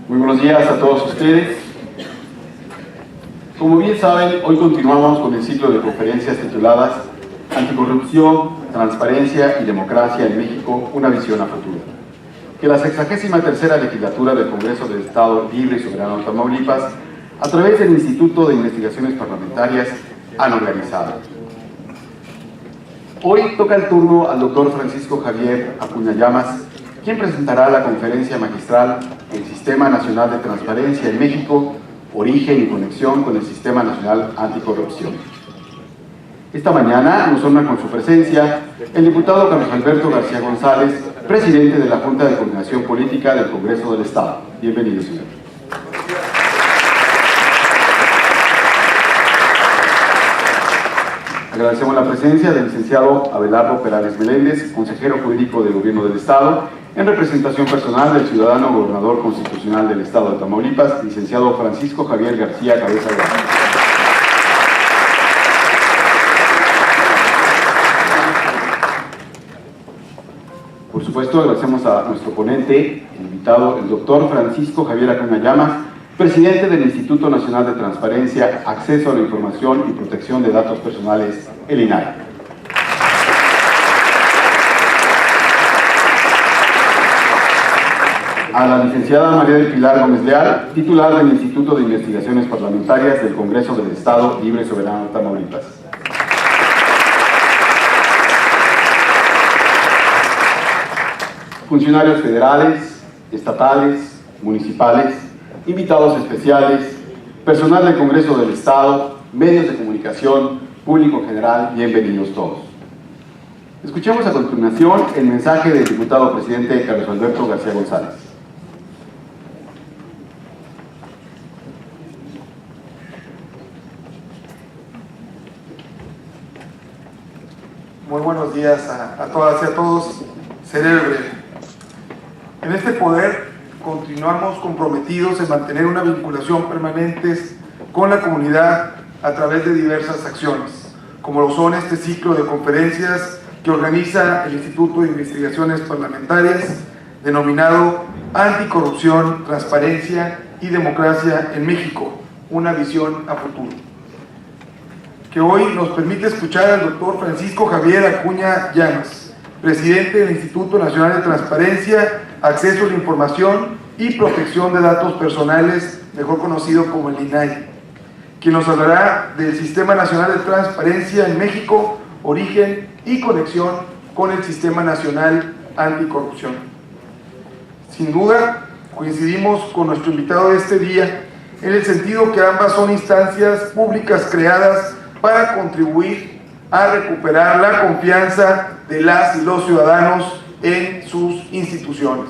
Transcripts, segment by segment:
Muy buenos días a todos ustedes. Como bien saben, hoy continuamos con el ciclo de conferencias tituladas Anticorrupción, Transparencia y Democracia en México, una visión a futuro, que la 63ª legislatura del Congreso del Estado Libre y Soberano de Tamaulipas, a través del Instituto de Investigaciones Parlamentarias, han organizado. Hoy toca el turno al doctor Francisco Javier Acuña Llamas, quien presentará la conferencia magistral El Sistema Nacional de Transparencia en México, origen y conexión con el Sistema Nacional Anticorrupción. Esta mañana nos honra con su presencia el diputado Carlos Alberto García González, presidente de la Junta de Coordinación Política del Congreso del Estado. Bienvenido, señor. Agradecemos la presencia del licenciado Abelardo Perales Meléndez, consejero jurídico del Gobierno del Estado, en representación personal del ciudadano gobernador constitucional del Estado de Tamaulipas, licenciado Francisco Javier García Cabeza de Vaca. Por supuesto, agradecemos a nuestro ponente, el invitado, el doctor Francisco Javier Acuña Llamas, presidente del Instituto Nacional de Transparencia, Acceso a la Información y Protección de Datos Personales, el INAI. A la licenciada María del Pilar Gómez Leal, titular del Instituto de Investigaciones Parlamentarias del Congreso del Estado Libre y Soberano de Tamaulipas. Funcionarios federales, estatales, municipales, invitados especiales, personal del Congreso del Estado, medios de comunicación, público en general, bienvenidos todos. Escuchemos a continuación el mensaje del diputado presidente Carlos Alberto García González. Muy buenos días a todas y a todos. Seré breve. En este poder continuamos comprometidos en mantener una vinculación permanente con la comunidad a través de diversas acciones, como lo son este ciclo de conferencias que organiza el Instituto de Investigaciones Parlamentarias, denominado Anticorrupción, Transparencia y Democracia en México, una visión a futuro, que hoy nos permite escuchar al doctor Francisco Javier Acuña Llamas, presidente del Instituto Nacional de Transparencia, Acceso a la Información y Protección de Datos Personales, mejor conocido como el INAI, quien nos hablará del Sistema Nacional de Transparencia en México, origen y conexión con el Sistema Nacional Anticorrupción. Sin duda, coincidimos con nuestro invitado de este día en el sentido que ambas son instancias públicas creadas para contribuir a recuperar la confianza de las y los ciudadanos en sus instituciones.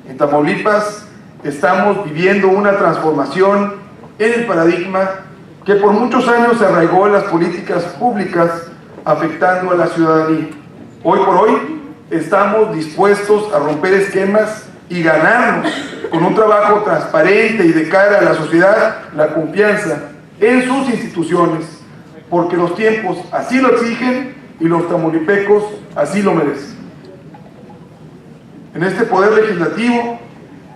En Tamaulipas estamos viviendo una transformación en el paradigma que por muchos años se arraigó en las políticas públicas afectando a la ciudadanía. Hoy por hoy estamos dispuestos a romper esquemas y ganarnos con un trabajo transparente y de cara a la sociedad la confianza en sus instituciones, porque los tiempos así lo exigen y los tamaulipecos así lo merecen. En este Poder Legislativo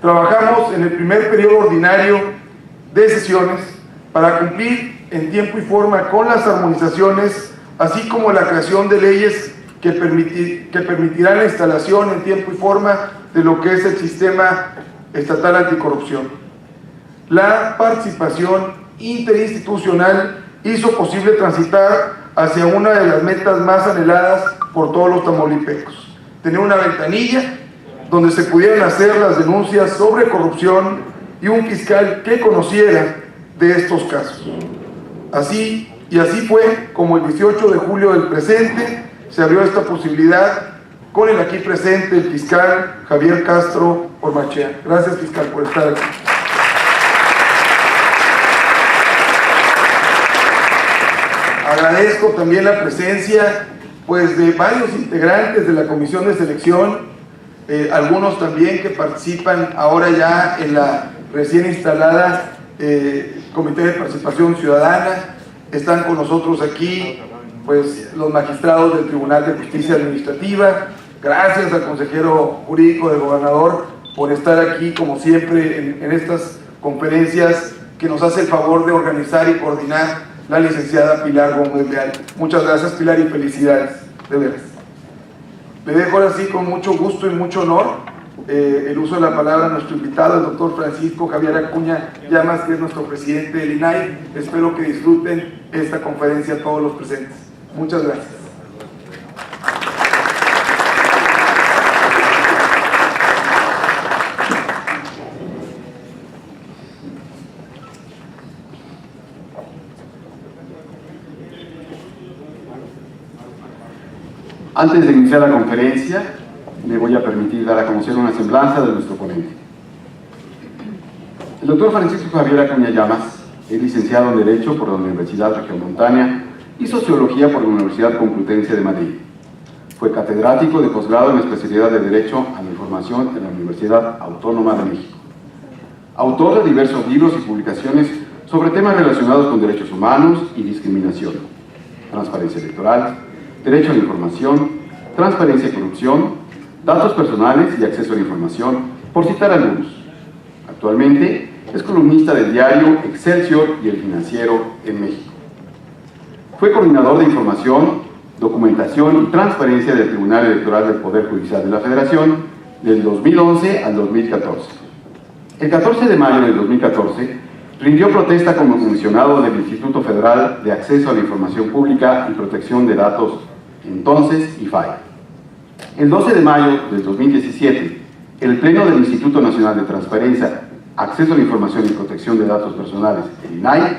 trabajamos en el primer periodo ordinario de sesiones para cumplir en tiempo y forma con las armonizaciones, así como la creación de leyes que permitirán la instalación en tiempo y forma de lo que es el Sistema Estatal Anticorrupción. La participación interinstitucional hizo posible transitar hacia una de las metas más anheladas por todos los tamaulipecos: tener una ventanilla donde se pudieran hacer las denuncias sobre corrupción y un fiscal que conociera de estos casos. Así fue como el 18 de julio del presente se abrió esta posibilidad con el aquí presente, el fiscal Javier Castro Ormachea. Gracias, fiscal, por estar aquí. Agradezco también la presencia de varios integrantes de la Comisión de Selección, algunos también que participan ahora ya en la recién instalada Comité de Participación Ciudadana. Están con nosotros aquí los magistrados del Tribunal de Justicia Administrativa. Gracias al consejero jurídico del gobernador por estar aquí, como siempre, en estas conferencias que nos hace el favor de organizar y coordinar la licenciada Pilar Gómez Leal. Muchas gracias, Pilar, y felicidades, de veras. Le dejo ahora sí con mucho gusto y mucho honor el uso de la palabra a nuestro invitado, el doctor Francisco Javier Acuña Llamas, que es nuestro presidente del INAI. Espero que disfruten esta conferencia todos los presentes. Muchas gracias. Antes de iniciar la conferencia, me voy a permitir dar a conocer una semblanza de nuestro ponente. El doctor Francisco Javier Acuña Llamas es licenciado en Derecho por la Universidad Regiomontana y Sociología por la Universidad Complutense de Madrid. Fue catedrático de posgrado en la especialidad de Derecho a la Información en la Universidad Autónoma de México. Autor de diversos libros y publicaciones sobre temas relacionados con derechos humanos y discriminación, transparencia electoral, derecho a la información, transparencia y corrupción, datos personales y acceso a la información, por citar algunos. Actualmente es columnista del diario Excelsior y El Financiero en México. Fue coordinador de información, documentación y transparencia del Tribunal Electoral del Poder Judicial de la Federación del 2011 al 2014. El 14 de mayo del 2014 rindió protesta como comisionado del Instituto Federal de Acceso a la Información Pública y Protección de Datos, entonces IFAI. El 12 de mayo del 2017, el Pleno del Instituto Nacional de Transparencia, Acceso a la Información y Protección de Datos Personales, el INAI,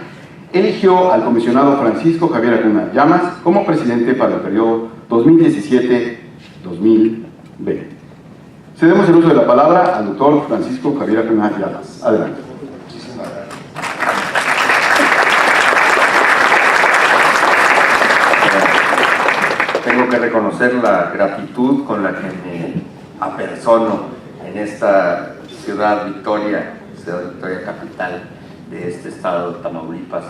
eligió al comisionado Francisco Javier Acuña Llamas como presidente para el periodo 2017-2020. Cedemos el uso de la palabra al doctor Francisco Javier Acuña Llamas. Adelante. Tengo que reconocer la gratitud con la que me apersono en esta ciudad Victoria capital de este estado de Tamaulipas,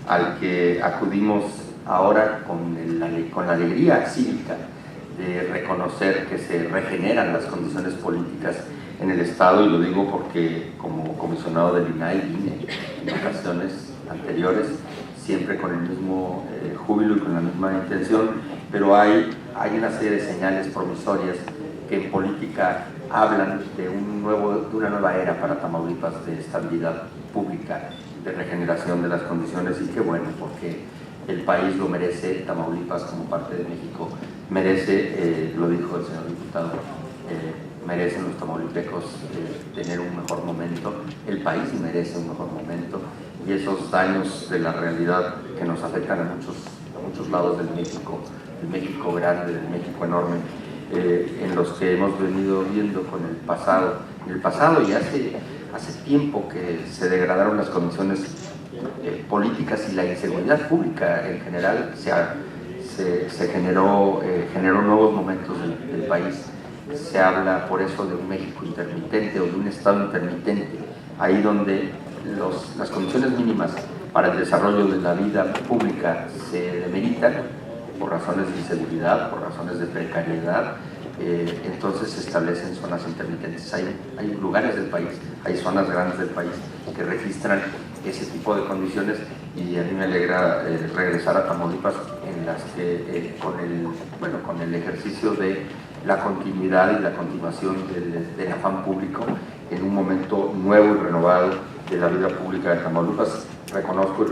al que acudimos ahora con la alegría cívica de reconocer que se regeneran las condiciones políticas en el estado, y lo digo porque como comisionado del INAI vine en ocasiones anteriores, siempre con el mismo júbilo y con la misma intención, pero hay una serie de señales promisorias que en política hablan de una nueva era para Tamaulipas, de estabilidad pública, de regeneración de las condiciones, y qué bueno, porque el país lo merece. Tamaulipas, como parte de México, merece, lo dijo el señor diputado, merecen los tamaulipecos tener un mejor momento, el país merece un mejor momento, y esos daños de la realidad que nos afectan a muchos lados del México grande, del México enorme, en los que hemos venido viendo con el pasado, y hace tiempo que se degradaron las condiciones políticas, y la inseguridad pública en general se generó nuevos momentos del país. Se habla por eso de un México intermitente o de un Estado intermitente, ahí donde las condiciones mínimas para el desarrollo de la vida pública se demeritan por razones de inseguridad, por razones de precariedad. Entonces se establecen zonas intermitentes. Hay lugares del país, hay zonas grandes del país que registran ese tipo de condiciones, y a mí me alegra regresar a Tamaulipas en las que con el ejercicio de la continuidad y la continuación del afán público en un momento nuevo y renovado de la vida pública de Tamaulipas. Reconozco y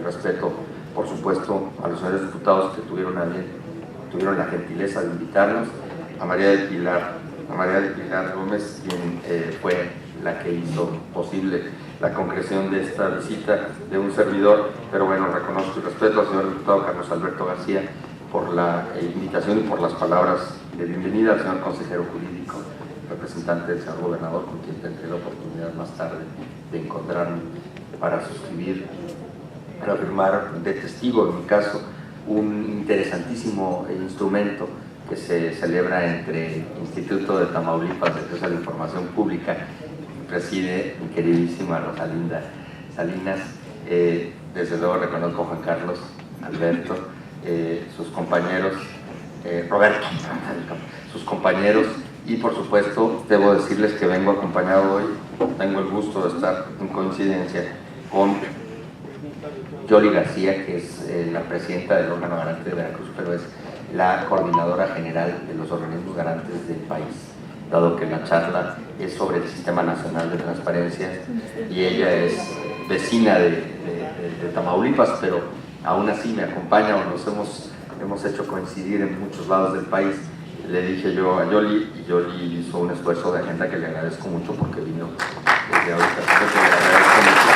respeto, por supuesto, a los señores diputados que tuvieron la gentileza de invitarnos, a María del Pilar Gómez, quien fue la que hizo posible la concreción de esta visita de un servidor, pero bueno, reconozco y respeto al señor diputado Carlos Alberto García por la invitación y por las palabras de bienvenida, al señor consejero jurídico, representante del señor gobernador, con quien tendré la oportunidad más tarde de encontrarme para firmar de testigo, en mi caso, un interesantísimo instrumento que se celebra entre Instituto de Tamaulipas de Acceso a la Información Pública, que preside mi queridísima Rosalinda Salinas. Desde luego reconozco a Juan Carlos, Alberto, sus compañeros, Roberto, sus compañeros Y por supuesto, debo decirles que vengo acompañado hoy, tengo el gusto de estar en coincidencia con Yoli García, que es la presidenta del órgano garante de Veracruz, pero es la coordinadora general de los organismos garantes del país, dado que la charla es sobre el Sistema Nacional de Transparencia y ella es vecina de Tamaulipas, pero aún así me acompaña o nos hemos hecho coincidir en muchos lados del país. Le dije yo a Yoli, y Yoli hizo un esfuerzo de agenda que le agradezco mucho porque vino desde ahorita. Le agradezco mucho.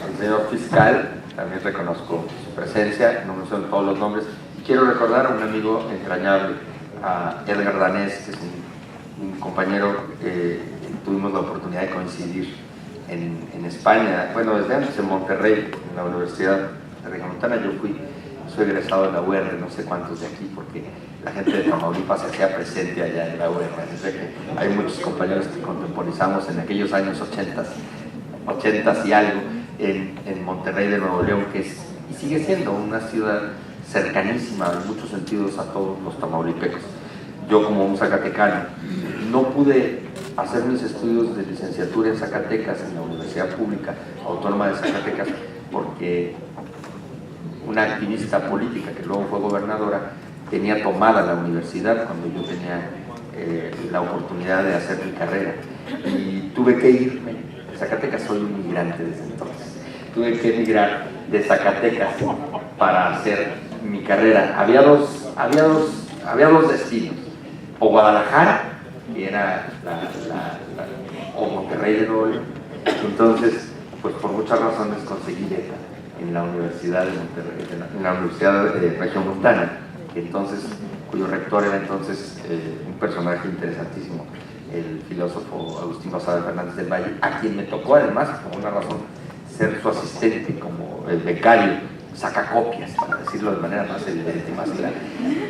Al señor fiscal, también reconozco su presencia, no menciono todos los nombres. Y quiero recordar a un amigo entrañable, a Edgar Danés, que es un compañero que tuvimos la oportunidad de coincidir en España, bueno, desde antes en Monterrey, en la Universidad de Regiomontana. Yo soy egresado de la UR, no sé cuántos de aquí, porque la gente de Tamaulipas se hacía presente allá en la UR, así que hay muchos compañeros que contemporizamos en aquellos años 80 y algo, en Monterrey de Nuevo León, que es, y sigue siendo una ciudad cercanísima en muchos sentidos a todos los tamaulipecos. Yo, como un zacatecano, no pude hacer mis estudios de licenciatura en Zacatecas, en la Universidad Pública Autónoma de Zacatecas, porque una activista política que luego fue gobernadora tenía tomada la universidad cuando yo tenía la oportunidad de hacer mi carrera, y tuve que irme. En Zacatecas soy un inmigrante desde entonces, tuve que emigrar de Zacatecas para hacer mi carrera. Había dos destinos: o Guadalajara, que era o Monterrey de Nuevo León. Entonces, pues por muchas razones conseguí beca en la Universidad de Monterrey, en la Universidad de Regiomontana, cuyo rector era entonces un personaje interesantísimo, el filósofo Agustín Basabe Fernández del Valle, a quien me tocó además, por una razón, ser su asistente como el becario, sacacopias, para decirlo de manera más evidente y más clara.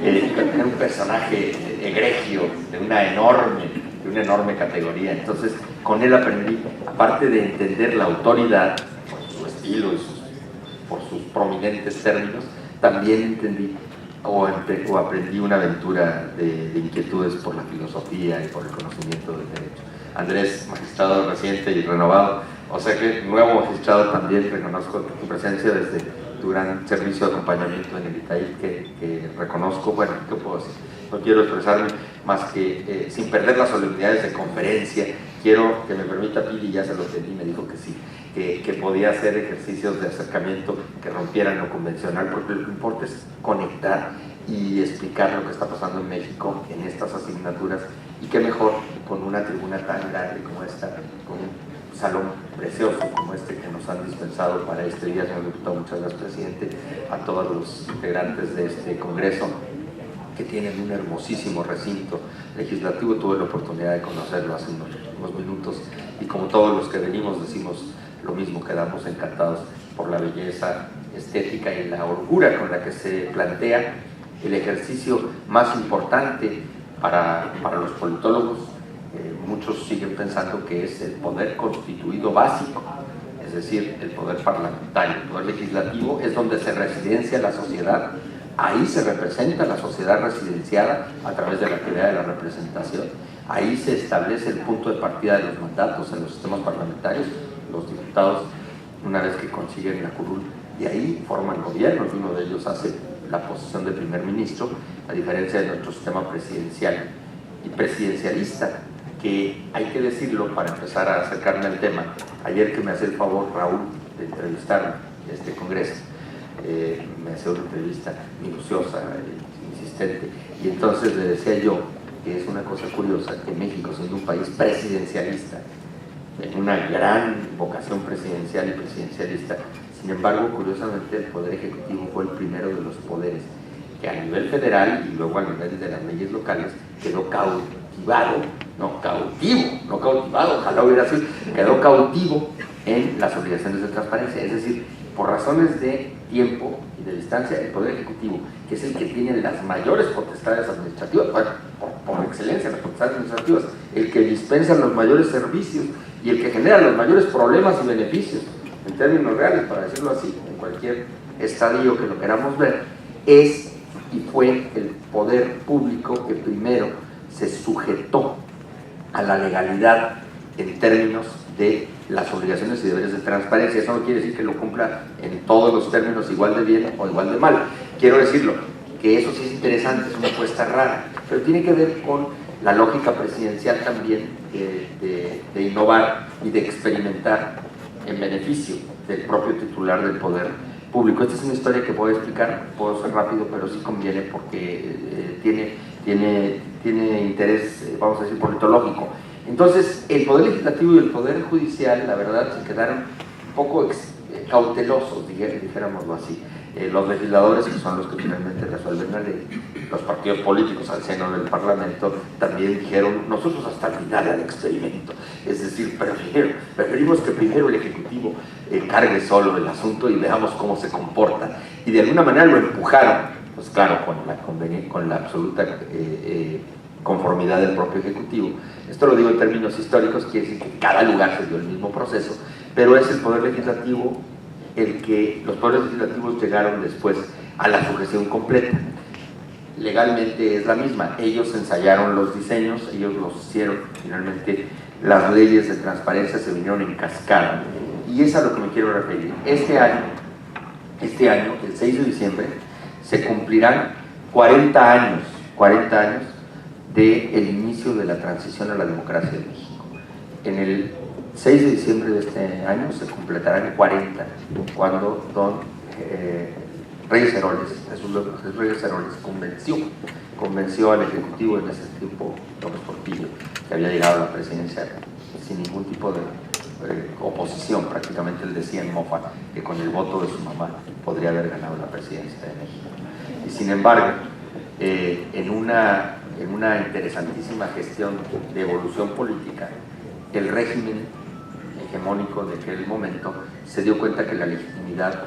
Era un personaje egregio, de una enorme categoría. Entonces, con él aprendí, aparte de entender la autoridad por su estilo y por sus prominentes términos, también entendí o aprendí una aventura de inquietudes por la filosofía y por el conocimiento del derecho. Andrés, magistrado reciente y renovado, o sea que nuevo magistrado, también reconozco tu presencia desde tu gran servicio de acompañamiento en el ITAI, que reconozco. Bueno, ¿qué puedo decir? No quiero expresarme más que, sin perder las solemnidades de conferencia, quiero que me permita, Pili, ya se lo pedí, me dijo que sí, que podía hacer ejercicios de acercamiento que rompieran lo convencional, porque lo que importa es conectar y explicar lo que está pasando en México en estas asignaturas, y qué mejor con una tribuna tan grande como esta, con un salón precioso como este que nos han dispensado para este día. Señor diputado, muchas gracias, presidente, a todos los integrantes de este Congreso, que tienen un hermosísimo recinto legislativo. Tuve la oportunidad de conocerlo hace unos minutos, y como todos los que venimos decimos lo mismo, quedamos encantados por la belleza estética y la holgura con la que se plantea el ejercicio más importante para los politólogos. Muchos siguen pensando que es el poder constituido básico, es decir, el poder parlamentario. El poder legislativo es donde se residencia la sociedad, ahí se representa la sociedad residenciada a través de la actividad de la representación, ahí se establece el punto de partida de los mandatos en los sistemas parlamentarios. Los diputados, una vez que consiguen la curul, y ahí forman gobiernos, y uno de ellos hace la posición de primer ministro, a diferencia de nuestro sistema presidencial y presidencialista, que hay que decirlo para empezar a acercarme al tema. Ayer, que me hace el favor Raúl de entrevistarme en este Congreso, me hace una entrevista minuciosa, insistente, y entonces le decía yo que es una cosa curiosa que México, siendo un país presidencialista, en una gran vocación presidencial y presidencialista, sin embargo, curiosamente, el Poder Ejecutivo fue el primero de los poderes que a nivel federal y luego a nivel de las leyes locales quedó cautivado, ojalá hubiera sido, quedó cautivo en las obligaciones de transparencia. Es decir, por razones de tiempo y de distancia, el Poder Ejecutivo, que es el que tiene las mayores potestades administrativas, bueno, por excelencia las potestades administrativas, el que dispensa los mayores servicios y el que genera los mayores problemas y beneficios en términos reales, para decirlo así, en cualquier estadio que lo queramos ver, es y fue el poder público que primero se sujetó a la legalidad en términos de las obligaciones y deberes de transparencia. Eso no quiere decir que lo cumpla en todos los términos igual de bien o igual de mal. Quiero decirlo, que eso sí es interesante, es una apuesta rara, pero tiene que ver con la lógica presidencial también de innovar y de experimentar en beneficio del propio titular del poder público. Esta es una historia que voy a explicar, puedo ser rápido, pero sí conviene porque tiene interés, vamos a decir, politológico. Entonces, el Poder Legislativo y el Poder Judicial, la verdad, se quedaron un poco cautelosos, dijéramoslo así. Los legisladores, que son los que finalmente resuelven la ley, los partidos políticos al seno del Parlamento, también dijeron, nosotros hasta el final del experimento, es decir, preferimos que primero el Ejecutivo cargue solo el asunto y veamos cómo se comporta. Y de alguna manera lo empujaron, pues claro, con la absoluta conformidad del propio Ejecutivo. Esto lo digo en términos históricos, quiere decir que cada lugar se dio el mismo proceso, pero es el Poder Legislativo los poderes legislativos llegaron después a la sujeción completa. Legalmente es la misma, ellos ensayaron los diseños, ellos los hicieron, finalmente las leyes de transparencia se vinieron en cascada, y es a lo que me quiero referir. Este año, el 6 de diciembre, se cumplirán 40 años del inicio de la transición a la democracia de México. En el 6 de diciembre de este año se completarán 40, cuando don Reyes Heroles, Jesús Reyes Heroles, convenció al Ejecutivo en ese tiempo, López Portillo, que había llegado a la presidencia sin ningún tipo de oposición. Prácticamente él decía en mofa que con el voto de su mamá podría haber ganado la presidencia de México. Y sin embargo, en una interesantísima gestión de evolución política, el régimen hegemónico de aquel momento se dio cuenta que la legitimidad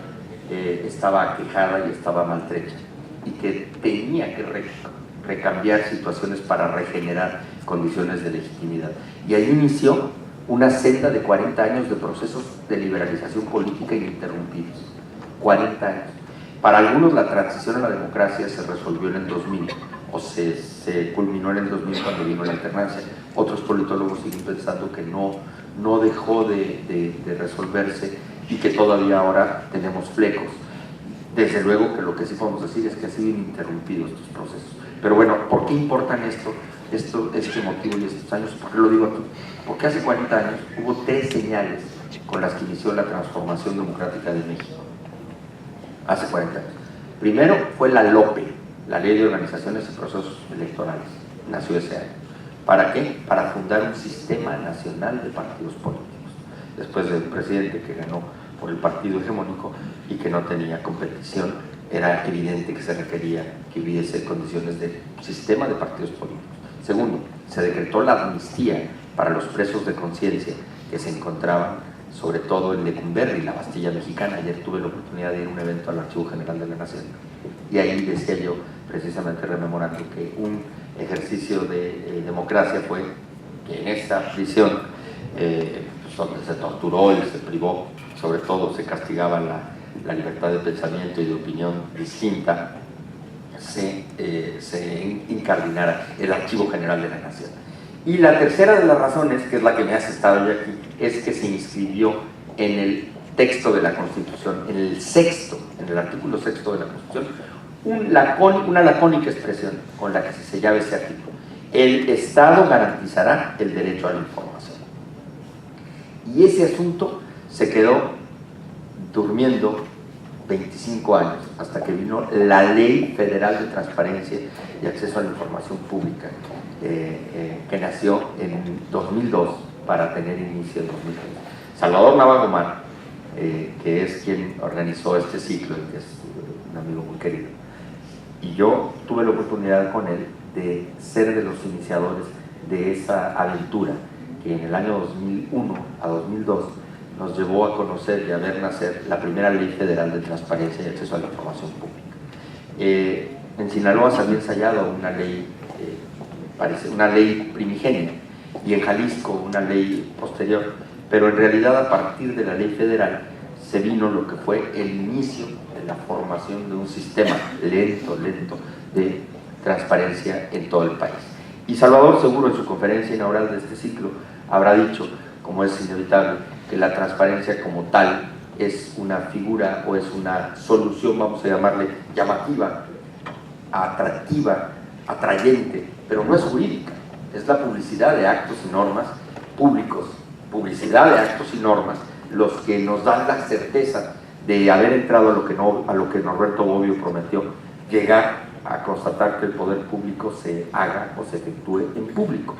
estaba aquejada y estaba maltrecha, y que tenía que recambiar situaciones para regenerar condiciones de legitimidad. Y ahí inició una senda de 40 años de procesos de liberalización política ininterrumpidos. 40 años. Para algunos la transición a la democracia se resolvió en el 2000, o se culminó en el 2000 cuando vino la alternancia. Otros politólogos siguen pensando que no dejó de resolverse y que todavía ahora tenemos flecos. Desde luego que lo que sí podemos decir es que han sido ininterrumpidos estos procesos. Pero bueno, ¿por qué importan este motivo y estos años? ¿Por qué lo digo aquí? Porque hace 40 años hubo 3 señales con las que inició la transformación democrática de México. Hace 40 años. Primero fue la LOPE, la Ley de Organizaciones y Procesos Electorales. Nació ese año. ¿Para qué? Para fundar un sistema nacional de partidos políticos. Después del presidente que ganó por el partido hegemónico y que no tenía competición, era evidente que se requería que hubiese condiciones de sistema de partidos políticos. Segundo, se decretó la amnistía para los presos de conciencia que se encontraban sobre todo en Lecumberri, la Bastilla Mexicana. Ayer tuve la oportunidad de ir a un evento al Archivo General de la Nación, y ahí decía yo, precisamente rememorando, que un ejercicio de democracia fue que en esta prisión, donde se torturó y se privó, sobre todo se castigaba la libertad de pensamiento y de opinión distinta, se incardinara el Archivo General de la Nación. Y la tercera de las razones, que es la que me hace estar hoy aquí, es que se inscribió en el texto de la Constitución, en el artículo 6 de la Constitución, una lacónica expresión con la que se sellaba ese artículo: el Estado garantizará el derecho a la información. Y ese asunto se quedó durmiendo 25 años, hasta que vino la Ley Federal de Transparencia y Acceso a la Información Pública, que nació en 2002 para tener inicio en 2003. Salvador Nava Gomar, que es quien organizó este ciclo y que es un amigo muy querido, y yo tuve la oportunidad con él de ser de los iniciadores de esa aventura que en el año 2001 a 2002 nos llevó a conocer y a ver nacer la primera Ley Federal de Transparencia y Acceso a la Información Pública. En Sinaloa se había ensayado una ley primigenia, y en Jalisco una ley posterior, pero en realidad a partir de la Ley Federal se vino lo que fue el inicio de de la formación de un sistema lento de transparencia en todo el país. Y Salvador Seguro, en su conferencia inaugural de este ciclo, habrá dicho, como es inevitable, que la transparencia como tal es una figura o es una solución, vamos a llamarle, llamativa, atractiva, atrayente, pero no es jurídica, es la publicidad de actos y normas públicos, publicidad de actos y normas, los que nos dan la certeza de haber entrado a lo que Norberto Bobbio prometió, llegar a constatar que el poder público se haga o se efectúe en público.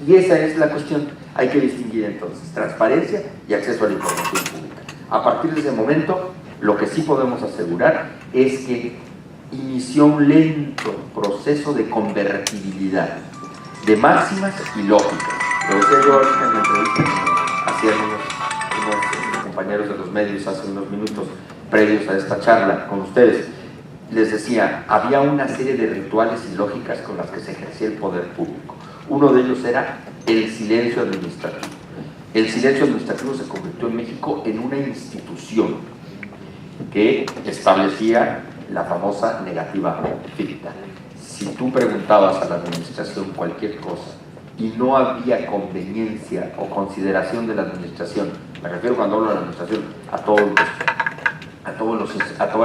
Y esa es la cuestión. Hay que distinguir entonces transparencia y acceso a la información pública. A partir de ese momento, lo que sí podemos asegurar es que inició un lento proceso de convertibilidad de máximas y lógicas. Lo decía yo ahorita en la entrevista que hacían unos compañeros de los medios hace unos minutos previos a esta charla con ustedes. Les decía, había una serie de rituales y lógicas con las que se ejercía el poder público. Uno de ellos era el silencio administrativo. El silencio administrativo se convirtió en México en una institución que establecía la famosa negativa ficta. Si tú preguntabas a la administración cualquier cosa y no había conveniencia o consideración de la administración, me refiero cuando hablo de la administración a todas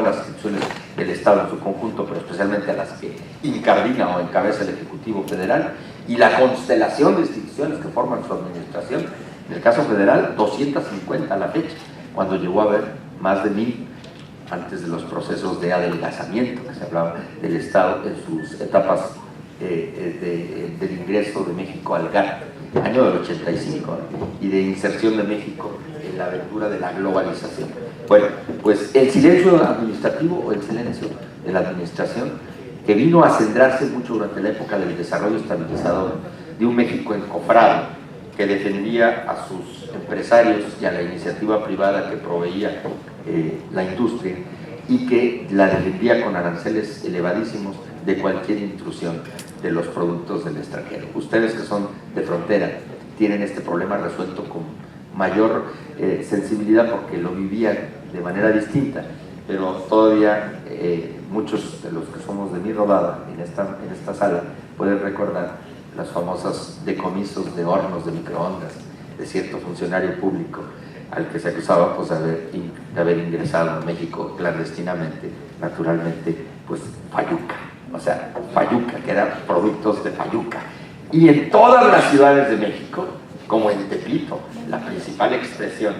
las instituciones del Estado en su conjunto, pero especialmente a las que incardina o encabeza el Ejecutivo Federal, y la constelación de instituciones que forman su administración, en el caso federal, 250 a la fecha, cuando llegó a haber más de 1000 antes de los procesos de adelgazamiento que se hablaba del Estado en sus etapas del ingreso de México al GATT, año del 85, y de inserción de México en la aventura de la globalización. Bueno, pues el silencio administrativo o el silencio de la administración, que vino a centrarse mucho durante la época del desarrollo estabilizador de un México encofrado, que defendía a sus empresarios y a la iniciativa privada que proveía la industria, y que la defendía con aranceles elevadísimos de cualquier intrusión de los productos del extranjero. Ustedes que son de frontera tienen este problema resuelto con mayor sensibilidad porque lo vivían de manera distinta, pero todavía muchos de los que somos de mi rodada en esta sala pueden recordar las famosas decomisos de hornos de microondas de cierto funcionario público al que se acusaba pues, de haber ingresado a México clandestinamente, naturalmente, pues fayuca, o sea, fayuca, que eran productos de fayuca. Y en todas las ciudades de México, como en Tepito, la principal expresión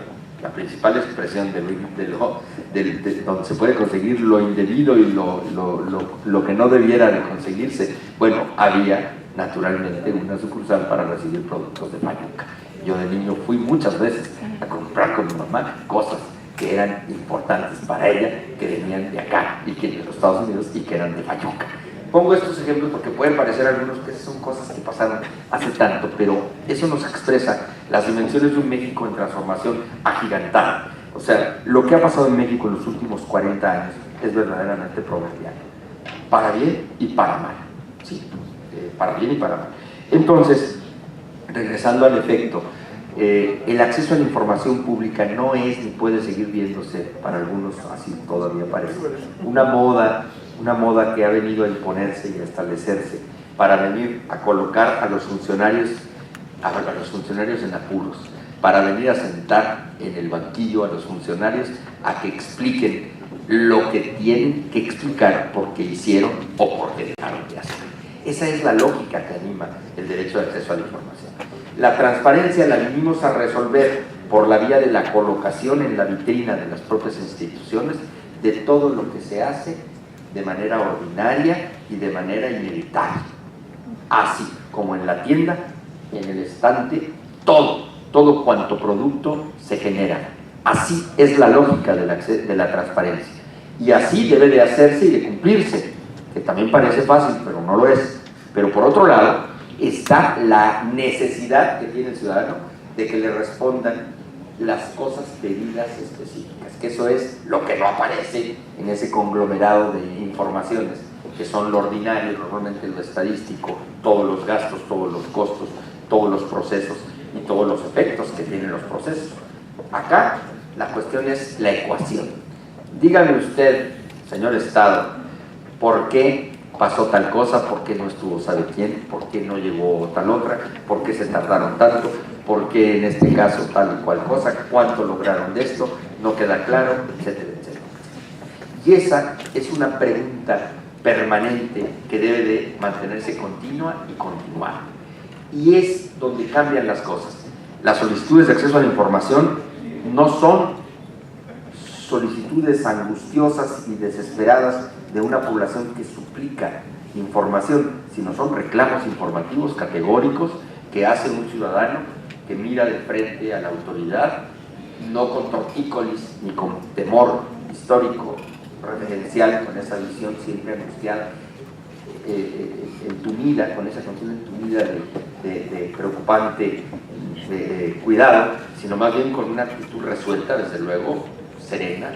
de donde se puede conseguir lo indebido y lo que no debiera de conseguirse, bueno, había naturalmente una sucursal para recibir productos de fayuca. Yo de niño fui muchas veces a comprar con mi mamá cosas que eran importantes para ella, que venían de acá y que de los Estados Unidos y que eran de fayuca. Pongo estos ejemplos porque pueden parecer algunos que son cosas que pasaron hace tanto, pero eso nos expresa las dimensiones de un México en transformación agigantada. O sea, lo que ha pasado en México en los últimos 40 años es verdaderamente proverbial, para bien y para mal, sí, para bien y para mal. Entonces, regresando al efecto, el acceso a la información pública no es ni puede seguir viéndose, para algunos así todavía parece, una moda que ha venido a imponerse y a establecerse para venir a colocar a los funcionarios en apuros, para venir a sentar en el banquillo a los funcionarios a que expliquen lo que tienen que explicar porque hicieron o porque dejaron de hacer. Esa es la lógica que anima el derecho de acceso a la información. La transparencia la vinimos a resolver por la vía de la colocación en la vitrina de las propias instituciones de todo lo que se hace de manera ordinaria y de manera inevitable, así como en la tienda, en el estante, todo cuanto producto se genera. Así es la lógica de la transparencia, y así debe de hacerse y de cumplirse, que también parece fácil, pero no lo es. Pero por otro lado, está la necesidad que tiene el ciudadano de que le respondan las cosas pedidas específicas, que eso es lo que no aparece en ese conglomerado de informaciones, que son lo ordinario, normalmente lo estadístico, todos los gastos, todos los costos, todos los procesos y todos los efectos que tienen los procesos. Acá la cuestión es la ecuación. Dígame usted señor Estado, ¿por qué pasó tal cosa? ¿Por qué no estuvo sabe quién? ¿Por qué no llegó tal otra? ¿Por qué se tardaron tanto? ¿Por qué en este caso tal y cual cosa? ¿Cuánto lograron de esto? No queda claro, etcétera, etcétera. Y esa es una pregunta permanente que debe de mantenerse continua y continuar. Y es donde cambian las cosas. Las solicitudes de acceso a la información no son solicitudes angustiosas y desesperadas de una población que suplica información, sino son reclamos informativos categóricos que hace un ciudadano que mira de frente a la autoridad, no con tortícolis ni con temor histórico referencial, con esa visión siempre angustiada, entumida, con esa condición entumida de preocupante cuidado, sino más bien con una actitud resuelta, desde luego, serena,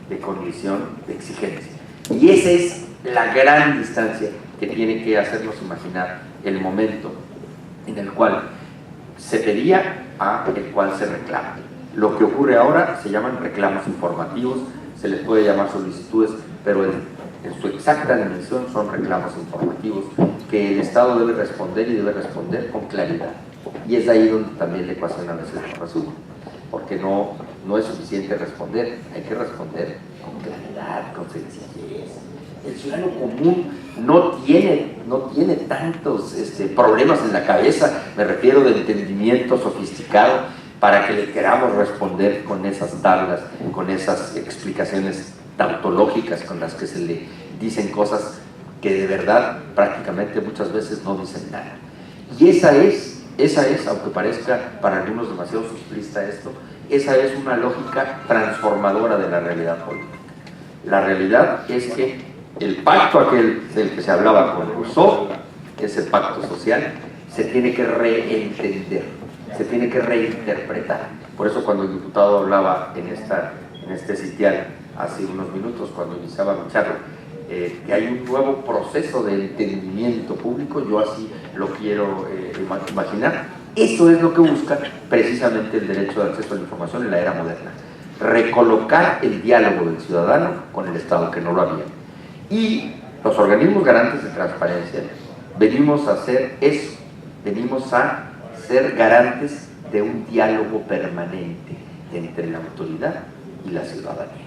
de condición, de exigencia. Y esa es la gran distancia que tiene que hacernos imaginar el momento en el cual se pedía a el cual se reclama. Lo que ocurre ahora se llaman reclamos informativos, se les puede llamar solicitudes, pero en su exacta dimensión son reclamos informativos que el Estado debe responder y debe responder con claridad. Y es ahí donde también la ecuación a veces no resulta, porque no es suficiente responder, hay que responder con claridad, con sencillez. El ciudadano común no tiene tantos problemas en la cabeza, me refiero de entendimiento sofisticado, para que le queramos responder con esas tablas, con esas explicaciones tautológicas con las que se le dicen cosas que de verdad prácticamente muchas veces no dicen nada. Y esa es, aunque parezca para algunos demasiado simplista esto, esa es una lógica transformadora de la realidad política. La realidad es que el pacto aquel del que se hablaba con Rousseau, ese pacto social, se tiene que reentender, se tiene que reinterpretar. Por eso cuando el diputado hablaba en este sitial hace unos minutos, cuando iniciaba mi charla, que hay un nuevo proceso de entendimiento público, yo así lo quiero imaginar. Eso es lo que busca precisamente el derecho de acceso a la información en la era moderna. Recolocar el diálogo del ciudadano con el Estado, que no lo había. Y los organismos garantes de transparencia venimos a hacer eso, venimos a ser garantes de un diálogo permanente entre la autoridad y la ciudadanía.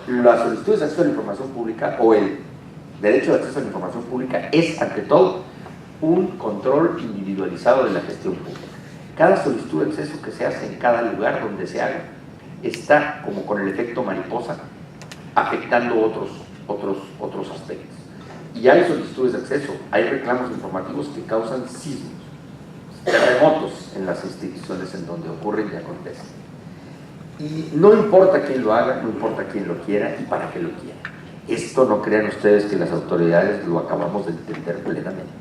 Las solicitudes de acceso a la información pública o el derecho de acceso a la información pública es, ante todo, un control individualizado de la gestión pública. Cada solicitud de acceso que se hace en cada lugar donde se haga está, como con el efecto mariposa, afectando otros aspectos. Y hay solicitudes de acceso, hay reclamos informativos que causan sismos, terremotos en las instituciones en donde ocurren y acontecen. Y no importa quién lo haga, no importa quién lo quiera y para qué lo quiera. Esto no crean ustedes que las autoridades lo acabamos de entender plenamente.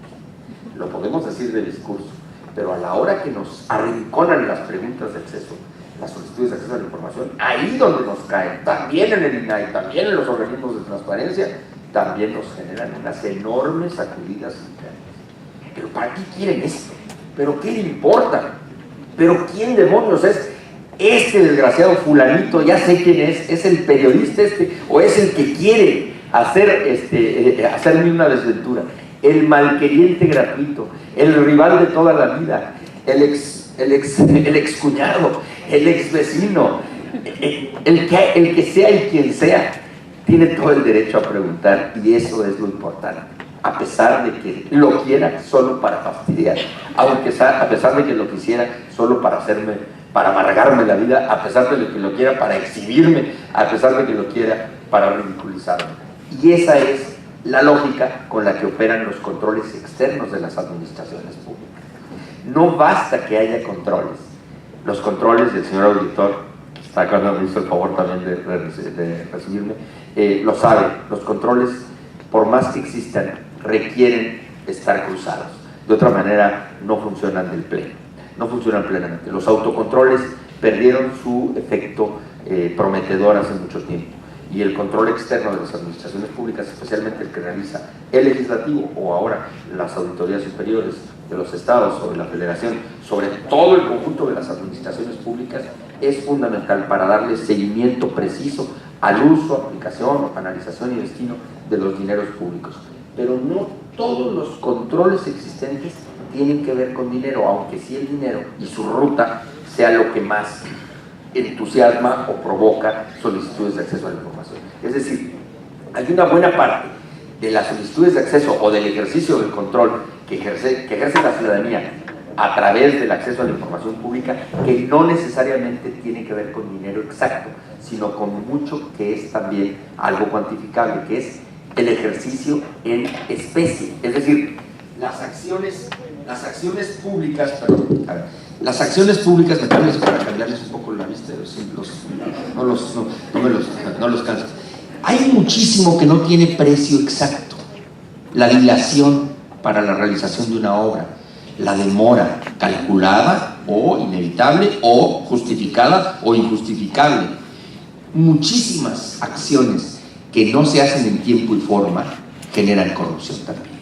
Lo podemos decir de discurso, pero a la hora que nos arrinconan las preguntas de acceso, las solicitudes de acceso a la información, ahí donde nos caen, también en el INAI, también en los organismos de transparencia, también nos generan unas enormes sacudidas internas. ¿Pero para qué quieren esto? ¿Pero qué le importa? ¿Pero quién demonios es? Este desgraciado fulanito, ya sé quién es el periodista o es el que quiere hacerme una desventura, el malqueriente gratuito, el rival de toda la vida, el ex cuñado, el ex vecino, el que sea y quien sea, tiene todo el derecho a preguntar, y eso es lo importante, a pesar de que lo quiera solo para fastidiar, a pesar de que lo quisiera solo para amargarme la vida, a pesar de que lo quiera para exhibirme, a pesar de que lo quiera para ridiculizarme. Y esa es la lógica con la que operan los controles externos de las administraciones públicas. No basta que haya controles. Los controles del señor auditor, está acá, me hizo el favor también de recibirme, lo sabe, los controles, por más que existan, requieren estar cruzados. De otra manera, no funcionan del pleno. No funcionan plenamente. Los autocontroles perdieron su efecto prometedor hace mucho tiempo, y el control externo de las administraciones públicas, especialmente el que realiza el legislativo o ahora las auditorías superiores de los estados o de la federación, sobre todo el conjunto de las administraciones públicas, es fundamental para darle seguimiento preciso al uso, aplicación, canalización y destino de los dineros públicos. Pero no todos los controles existentes tienen que ver con dinero, aunque sí el dinero y su ruta sea lo que más entusiasma o provoca solicitudes de acceso a la información. Es decir, hay una buena parte de las solicitudes de acceso o del ejercicio del control que ejerce la ciudadanía a través del acceso a la información pública, que no necesariamente tiene que ver con dinero exacto, sino con mucho que es también algo cuantificable, que es el ejercicio en especie. Es decir, las acciones públicas, perdón, las acciones públicas, me cambias para cambiarles un poco la vista, no los canso. Hay muchísimo que no tiene precio exacto. La dilación para la realización de una obra, la demora calculada o inevitable o justificada o injustificable. Muchísimas acciones que no se hacen en tiempo y forma generan corrupción también.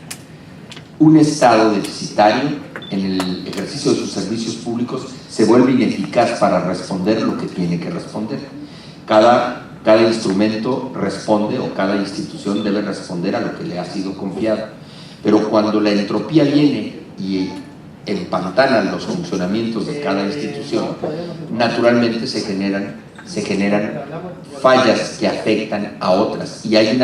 Un Estado deficitario en el ejercicio de sus servicios públicos se vuelve ineficaz para responder lo que tiene que responder. Cada instrumento responde, o cada institución debe responder a lo que le ha sido confiado. Pero cuando la entropía viene y empantana los funcionamientos de cada institución, naturalmente se generan fallas que afectan a otras, y hay